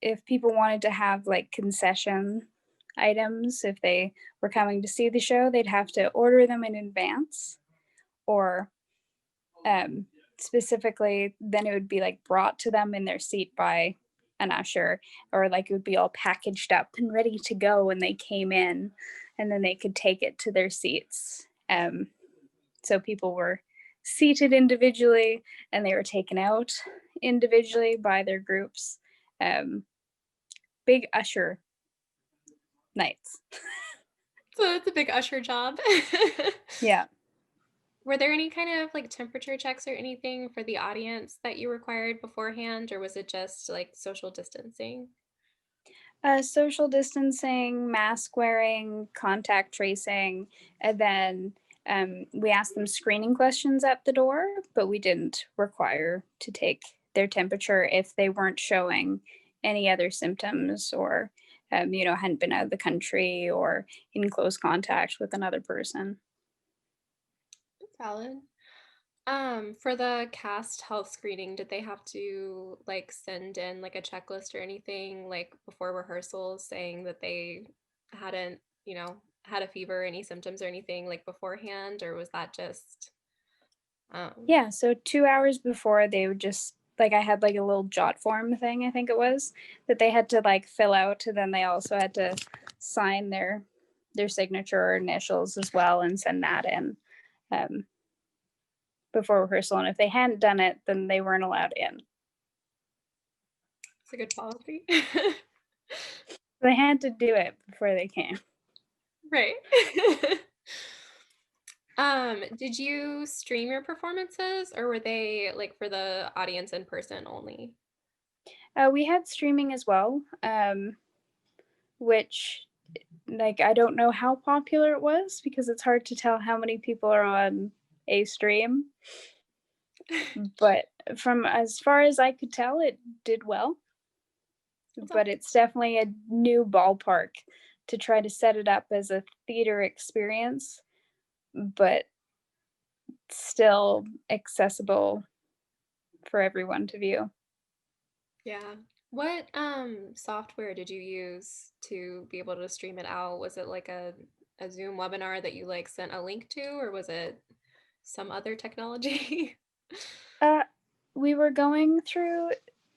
if people wanted to have like concession items, if they were coming to see the show, they'd have to order them in advance, or specifically then it would be like brought to them in their seat by an usher, or like it would be all packaged up and ready to go when they came in, and then they could take it to their seats. So people were seated individually and they were taken out individually by their groups. Big usher nights. So it's a big usher job. Yeah. Were there any kind of like temperature checks or anything for the audience that you required beforehand, or was it just like social distancing? Social distancing, mask wearing, contact tracing, and then We asked them screening questions at the door, but we didn't require to take their temperature if they weren't showing any other symptoms or, hadn't been out of the country or in close contact with another person. That's valid. For the cast health screening, did they have to like send in like a checklist or anything like before rehearsals saying that they hadn't, had a fever, any symptoms or anything like beforehand, or was that just Yeah, so 2 hours before they would just like I had like a little jot form thing, I think it was, that they had to like fill out, and then they also had to sign their signature or initials as well and send that in before rehearsal. And if they hadn't done it, then they weren't allowed in. it's a good policy? They had to do it before they came. Right. Did you stream your performances or were they like for the audience in person only? We had streaming as well, which like I don't know how popular it was because it's hard to tell how many people are on a stream. But from as far as I could tell, it did well. But it's definitely a new ballpark to try to set it up as a theater experience, but still accessible for everyone to view. Yeah. What software did you use to be able to stream it out? Was it like a Zoom webinar that you like sent a link to, or was it some other technology? We were going through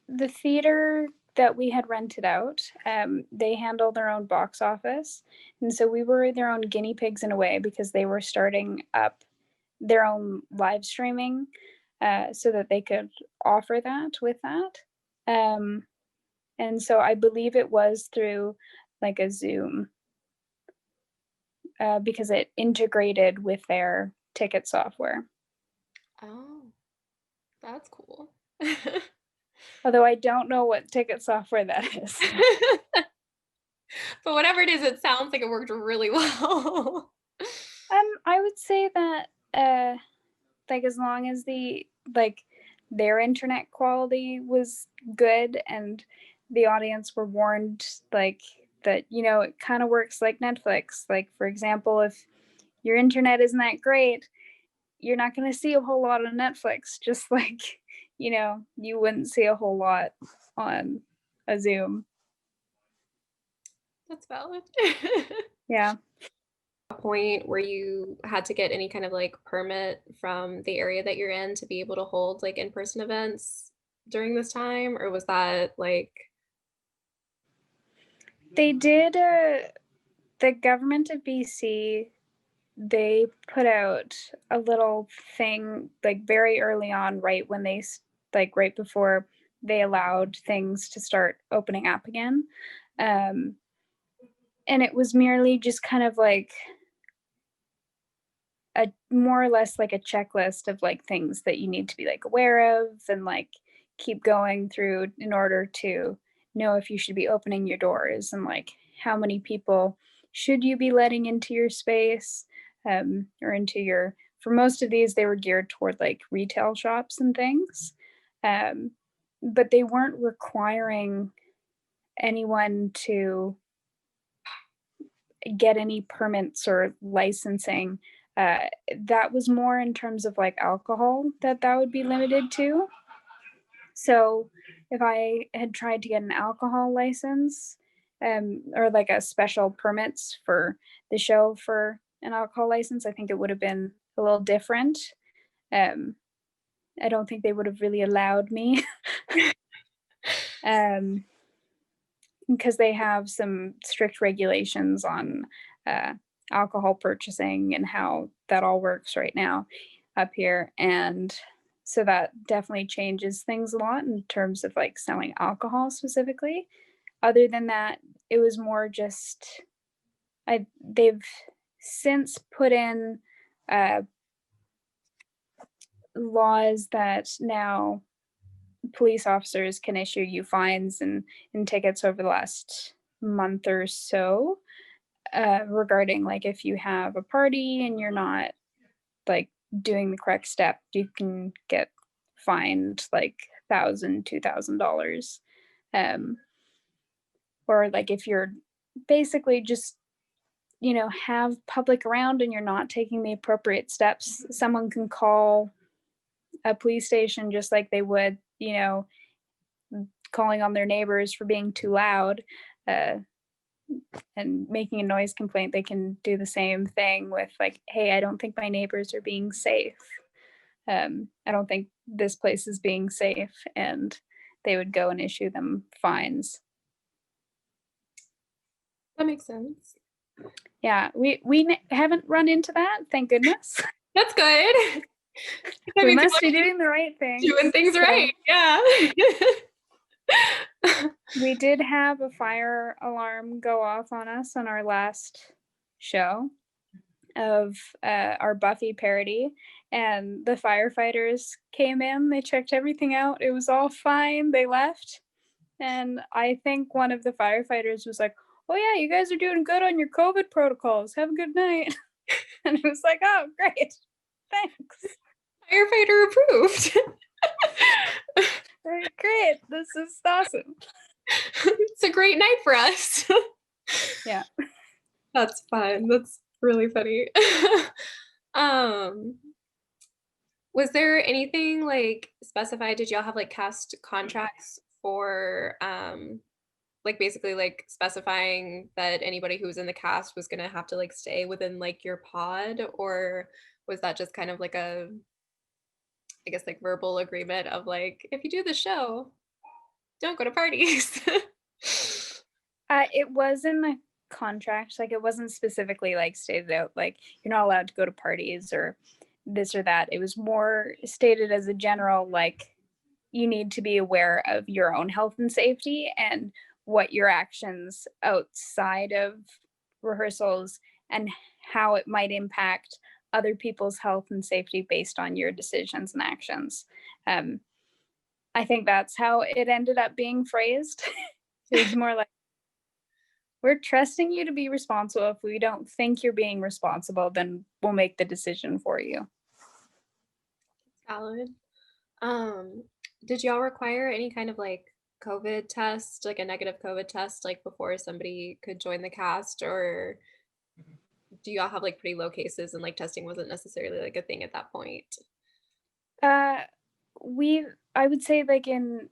the theater that we had rented out. They handle their own box office, and so we were their own guinea pigs in a way because they were starting up their own live streaming, so that they could offer that with that. And so I believe it was through like a Zoom, because it integrated with their ticket software. Oh, that's cool. Although I don't know what ticket software that is. But whatever it is, it sounds like it worked really well. I would say that like as long as their internet quality was good and the audience were warned like that, it kind of works like Netflix. Like for example, if your internet isn't that great, you're not going to see a whole lot on Netflix, just like, you wouldn't see a whole lot on a Zoom. That's valid. Yeah. Point where you had to get any kind of like permit from the area that you're in to be able to hold like in-person events during this time, or was that like They did the government of BC, they put out a little thing like very early on, right when they right before they allowed things to start opening up again. And it was merely just kind of like a more or less like a checklist of like things that you need to be like aware of and like keep going through in order to know if you should be opening your doors and like how many people should you be letting into your space, or into your, for most of these they were geared toward like retail shops and things, but they weren't requiring anyone to get any permits or licensing. That was more in terms of like alcohol that would be limited to. So if I had tried to get an alcohol license, or like a special permits for the show for an alcohol license, I think it would have been a little different. I don't think they would have really allowed me. Because they have some strict regulations on alcohol purchasing and how that all works right now up here. And so that definitely changes things a lot in terms of like selling alcohol specifically. Other than that, it was more just they've since put in laws that now police officers can issue you fines and tickets over the last month or so, regarding like if you have a party and you're not like doing the correct step, you can get fined like $1,000, $2,000. Or like if you're basically just, have public around and you're not taking the appropriate steps, someone can call a police station just like they would, calling on their neighbors for being too loud, and making a noise complaint. They can do the same thing with like, hey, I don't think my neighbors are being safe. I don't think this place is being safe, and they would go and issue them fines. That makes sense. Yeah, we haven't run into that, thank goodness. That's good. That We means must be doing the right thing. doing things right. Yeah. We did have a fire alarm go off on us on our last show of our Buffy parody, and the firefighters came in, they checked everything out, it was all fine, they left, and I think one of the firefighters was like, oh yeah, you guys are doing good on your COVID protocols, have a good night. And it was like, oh great, thanks. Firefighter approved. Great, this is awesome. It's a great night for us. Yeah. That's fun. That's really funny. Was there anything like specified? Did y'all have like cast contracts for like basically like specifying that anybody who was in the cast was gonna have to like stay within like your pod, or was that just kind of like a, I guess, like verbal agreement of like, if you do the show, don't go to parties? It was in the contract, like it wasn't specifically like stated out like you're not allowed to go to parties or this or that. It was more stated as a general, like, you need to be aware of your own health and safety and what your actions outside of rehearsals and how it might impact other people's health and safety based on your decisions and actions. I think that's how it ended up being phrased. It was more like, we're trusting you to be responsible. If we don't think you're being responsible, then we'll make the decision for you. Valid. Did y'all require any kind of like COVID test, like a negative COVID test, like before somebody could join the cast, or do y'all have like pretty low cases and like testing wasn't necessarily like a thing at that point? I would say like in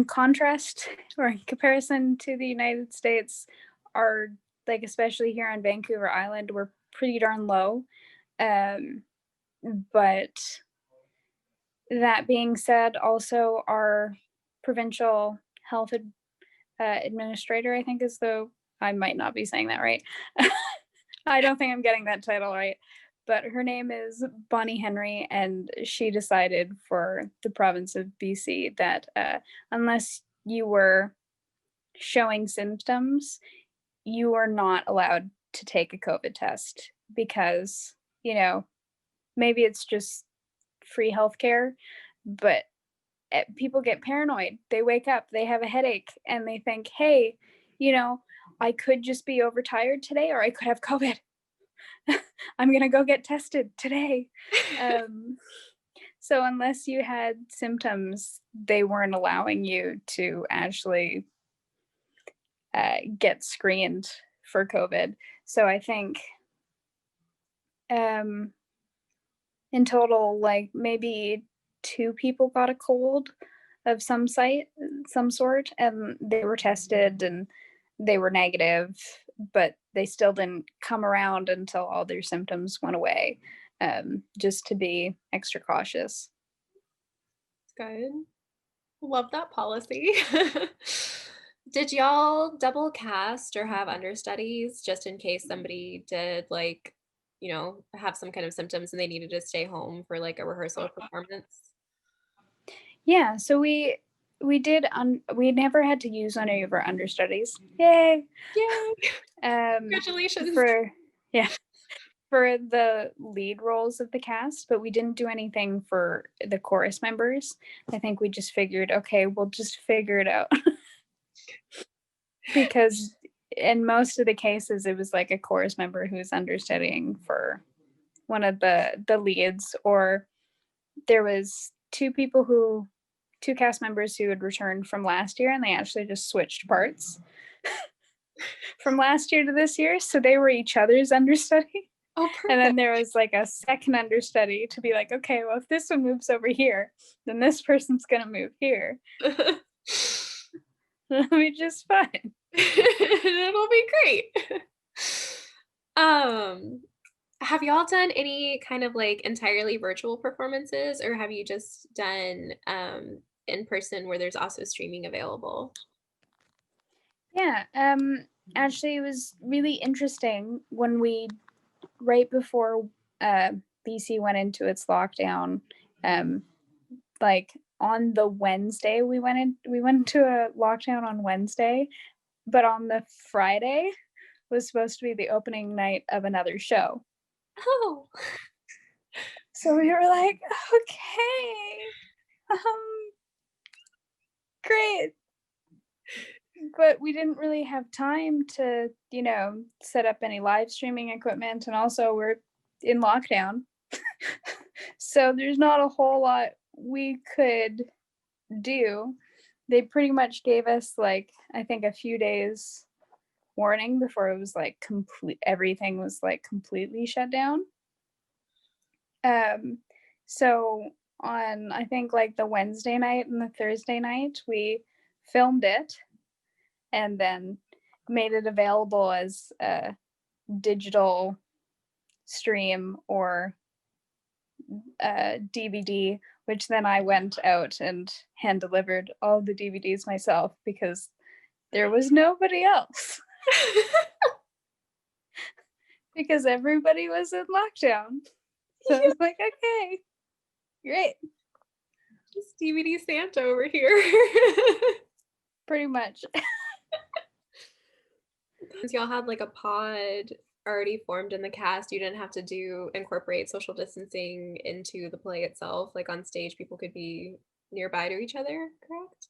contrast or in comparison to the United States, are like, especially here on Vancouver Island, we're pretty darn low. But that being said, also our provincial health administrator, I think I might not be saying that right. I don't think I'm getting that title right, but her name is Bonnie Henry, and she decided for the province of BC that unless you were showing symptoms, you are not allowed to take a COVID test because, maybe it's just free healthcare, but people get paranoid. They wake up, they have a headache, and they think, hey, I could just be overtired today, or I could have COVID. I'm going to go get tested today. So unless you had symptoms, they weren't allowing you to actually get screened for COVID. So I think in total, like maybe 2 people got a cold of some sort, and they were tested and they were negative, but they still didn't come around until all their symptoms went away, just to be extra cautious. Good. Love that policy. Did y'all double cast or have understudies just in case somebody did like, have some kind of symptoms and they needed to stay home for like a rehearsal or performance? Yeah, so we did we never had to use any of our understudies. Yay! Yay! Congratulations. For the lead roles of the cast, but we didn't do anything for the chorus members. I think we just figured, okay, we'll just figure it out. Because in most of the cases, it was like a chorus member who's understudying for one of the leads, or there was two cast members who had returned from last year, and they actually just switched parts from last year to this year, so they were each other's understudy. Oh, perfect. And then there was like a second understudy to be like, okay, well, if this one moves over here, then this person's gonna move here. It'll be just fun. It'll be great. Have y'all done any kind of like entirely virtual performances, or have you just done in person where there's also streaming available? Yeah, actually it was really interesting when right before BC went into its lockdown, like on the Wednesday we went into a lockdown on Wednesday, but on the Friday was supposed to be the opening night of another show. Oh. So we were like, okay, great. But we didn't really have time to, set up any live streaming equipment, and also we're in lockdown. So there's not a whole lot we could do. They pretty much gave us like, I think, a few days warning before it was like everything was like completely shut down. So on, I think, like the Wednesday night and the Thursday night, we filmed it and then made it available as a digital stream or a DVD, which then I went out and hand delivered all the DVDs myself because there was nobody else. Because everybody was in lockdown. So I was like, okay, great. Just DVD Santa over here. Pretty much. Since y'all had like a pod already formed in the cast, you didn't have to incorporate social distancing into the play itself. Like on stage, people could be nearby to each other, correct?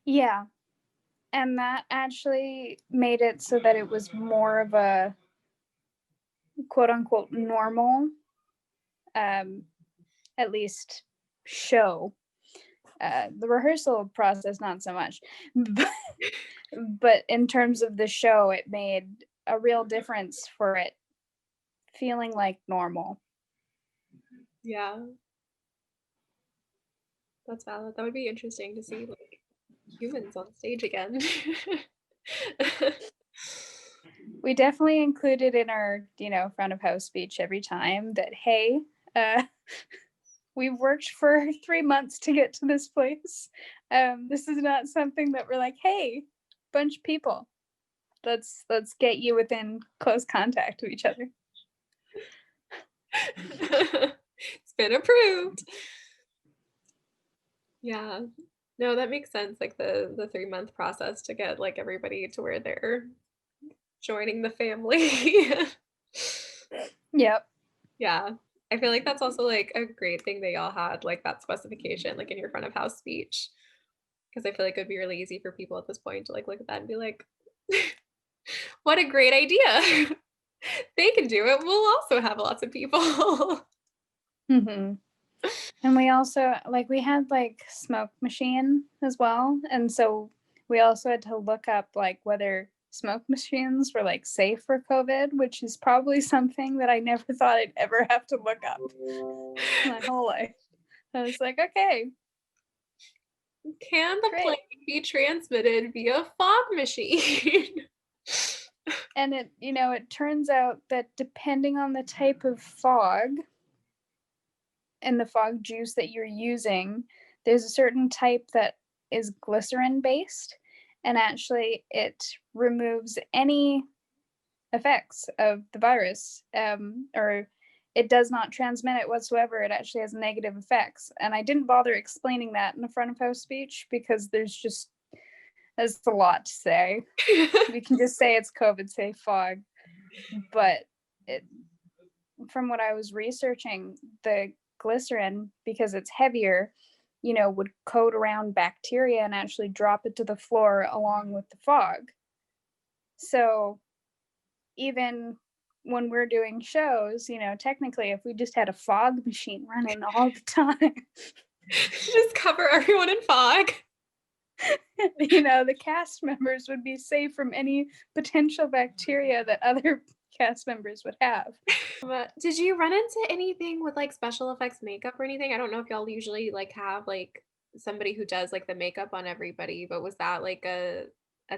Yeah. And that actually made it so that it was more of a quote unquote normal, at least show. The rehearsal process, not so much. But in terms of the show, it made a real difference for it feeling like normal. Yeah. That's valid. That would be interesting to see like humans on stage again. We definitely included in our, front of house speech every time that, hey, we've worked for 3 months to get to this place. This is not something that we're like, hey, bunch of people, let's get you within close contact of each other. It's been approved. Yeah. No, that makes sense. Like the 3-month process to get like everybody to where they're joining the family. Yep. Yeah. I feel like that's also like a great thing they all had, like that specification, like in your front of house speech. Because I feel like it would be really easy for people at this point to like look at that and be like, what a great idea. They can do it. We'll also have lots of people. Mm-hmm. And we also we had like smoke machine as well, and so we also had to look up like whether smoke machines were like safe for COVID, which is probably something that I never thought I'd ever have to look up my whole life. I was like, okay, can the plague be transmitted via fog machine? And it turns out that depending on the type of fog and the fog juice that you're using, there's a certain type that is glycerin based, and actually it removes any effects of the virus, or it does not transmit it whatsoever. It actually has negative effects. And I didn't bother explaining that in the front of house speech because there's a lot to say. We can just say it's COVID safe fog, but from what I was researching, the glycerin, because it's heavier, would coat around bacteria and actually drop it to the floor along with the fog. So even when we're doing shows, technically if we just had a fog machine running all the time, Just cover everyone in fog. the cast members would be safe from any potential bacteria that other cast members would have. Did you run into anything with like special effects makeup or anything? I don't know if y'all usually like have like somebody who does like the makeup on everybody, but was that like a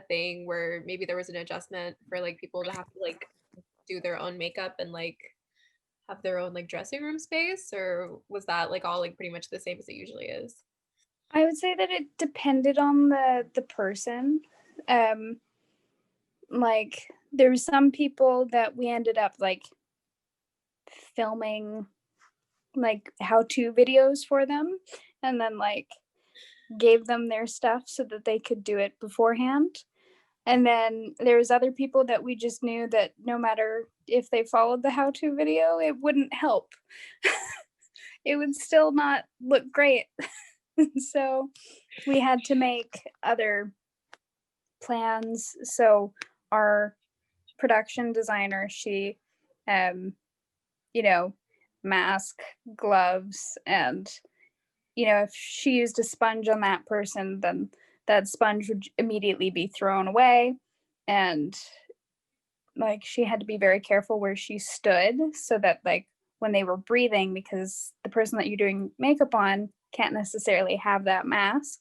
thing where maybe there was an adjustment for like people to have to like do their own makeup and like have their own like dressing room space, or was that like all like pretty much the same as it usually is? I would say that it depended on the person. Like there's some people that we ended up like filming like how-to videos for them, and then like gave them their stuff so that they could do it beforehand. And then there's other people that we just knew that no matter if they followed the how-to video, it wouldn't help. It would still not look great. So we had to make other plans. So our production designer, she, mask, gloves, and, if she used a sponge on that person, then that sponge would immediately be thrown away. And like she had to be very careful where she stood so that like when they were breathing, because the person that you're doing makeup on can't necessarily have that mask.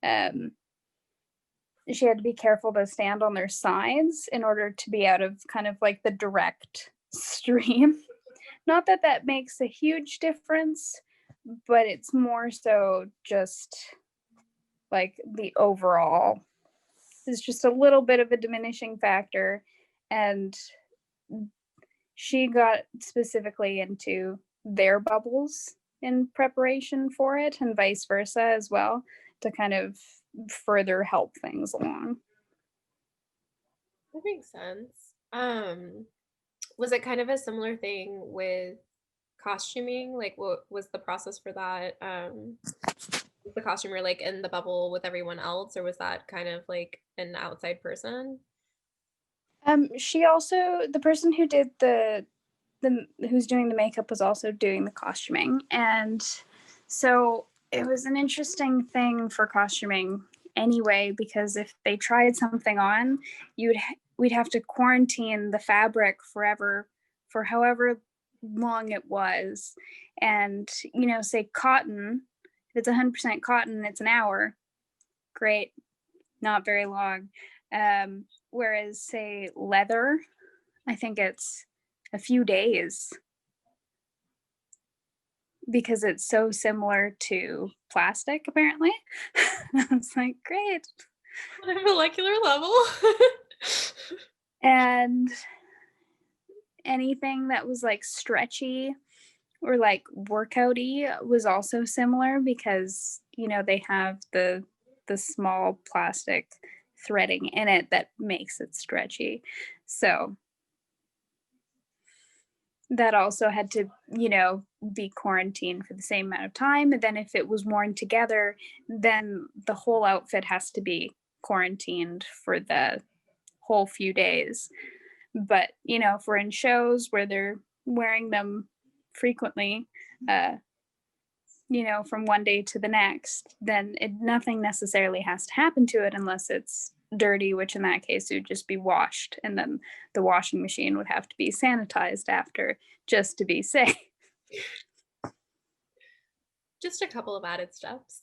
She had to be careful to stand on their sides in order to be out of kind of like the direct stream. Not that that makes a huge difference, but it's more so just like the overall is just a little bit of a diminishing factor. And she got specifically into their bubbles in preparation for it, and vice versa as well, to kind of further help things along. That makes sense. Was it kind of a similar thing with costuming? Like, what was the process for that? Was the costumer like in the bubble with everyone else, or was that kind of like an outside person? She also, the person who did the who's doing the makeup was also doing the costuming, and so it was an interesting thing for costuming anyway, because if they tried something on, we'd have to quarantine the fabric forever for however long it was. And say cotton, if it's 100% cotton, it's an hour. Great, not very long. Whereas say leather, I think it's a few days, because it's so similar to plastic apparently. It's like great. On a molecular level. And anything that was like stretchy or like workouty was also similar, because they have the small plastic threading in it that makes it stretchy. So that also had to be quarantined for the same amount of time. And then if it was worn together, then the whole outfit has to be quarantined for the whole few days. But if we're in shows where they're wearing them frequently, from one day to the next, then nothing necessarily has to happen to it unless it's dirty, which in that case it would just be washed, and then the washing machine would have to be sanitized after, just to be safe. Just a couple of added steps.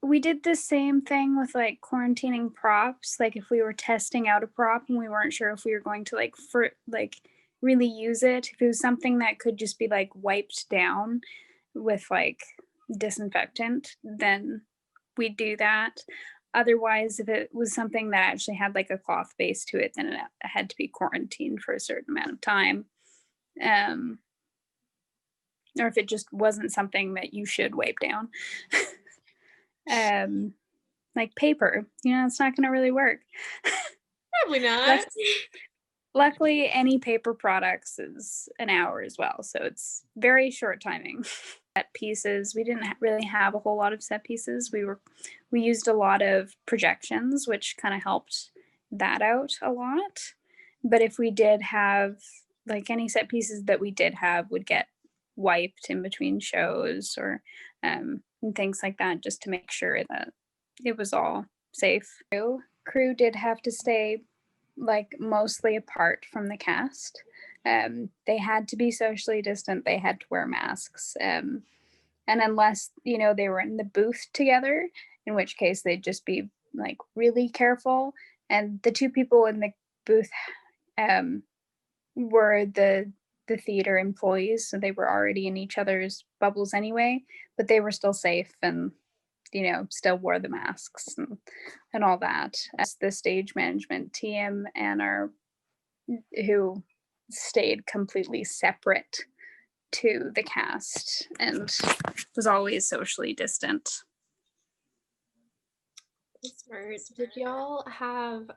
We did the same thing with like quarantining props. Like if we were testing out a prop and we weren't sure if we were going to really use it, if it was something that could just be like wiped down with like disinfectant, then we'd do that. Otherwise, if it was something that actually had like a cloth base to it, then it had to be quarantined for a certain amount of time. Or if it just wasn't something that you should wipe down. Like paper, it's not going to really work. Probably not. Luckily, any paper products is an hour as well, so it's very short timing. Set pieces, we didn't really have a whole lot of set pieces. We used a lot of projections, which kind of helped that out a lot. But if we did have like any set pieces that we did have would get wiped in between shows or and things like that, just to make sure that it was all safe. Crew did have to stay like mostly apart from the cast. They had to be socially distant. They had to wear masks. And unless, you know, they were in the booth together, in which case they'd just be like really careful. And the two people in the booth were the theater employees, so they were already in each other's bubbles anyway, but they were still safe and, you know, still wore the masks and all that. As the stage management team and our who stayed completely separate to the cast and was always socially distant. Smart. Did y'all have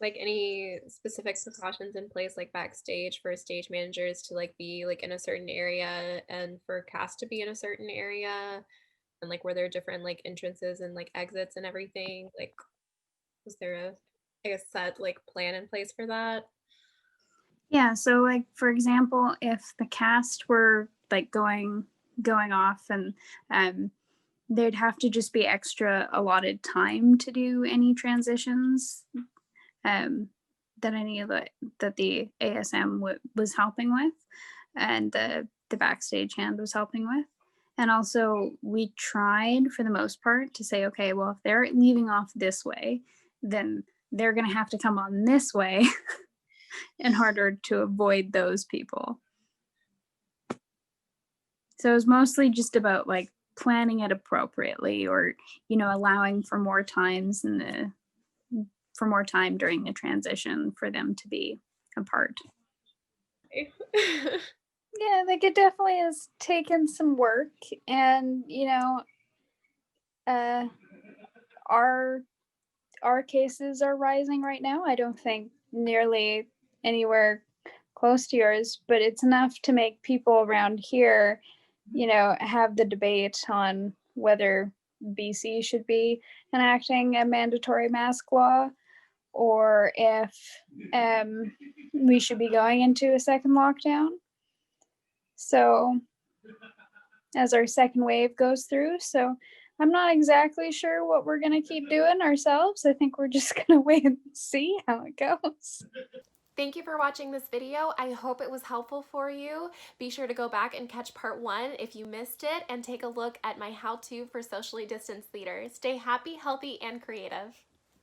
like any specific precautions in place like backstage for stage managers to like be like in a certain area and for cast to be in a certain area? And like were there different like entrances and like exits and everything? Like was there a set like plan in place for that? Yeah, so like for example, if the cast were like going off and there'd have to just be extra allotted time to do any transitions that any of the ASM was helping with, and the backstage hand was helping with. And also we tried for the most part to say, okay, well, if they're leaving off this way, then they're going to have to come on this way in order to avoid those people. So it was mostly just about like planning it appropriately, or, you know, allowing for more times for more time during the transition for them to be apart. Yeah, like it definitely has taken some work, and you know, our cases are rising right now. I don't think nearly anywhere close to yours, but it's enough to make people around here, you know, have the debate on whether BC should be enacting a mandatory mask law, or if we should be going into a second lockdown. So as our second wave goes through. So I'm not exactly sure what we're going to keep doing ourselves. I think we're just going to wait and see how it goes. Thank you for watching this video. I hope it was helpful for you. Be sure to go back and catch part 1 if you missed it, and take a look at my how-to for socially distanced theater. Stay happy, healthy, and creative.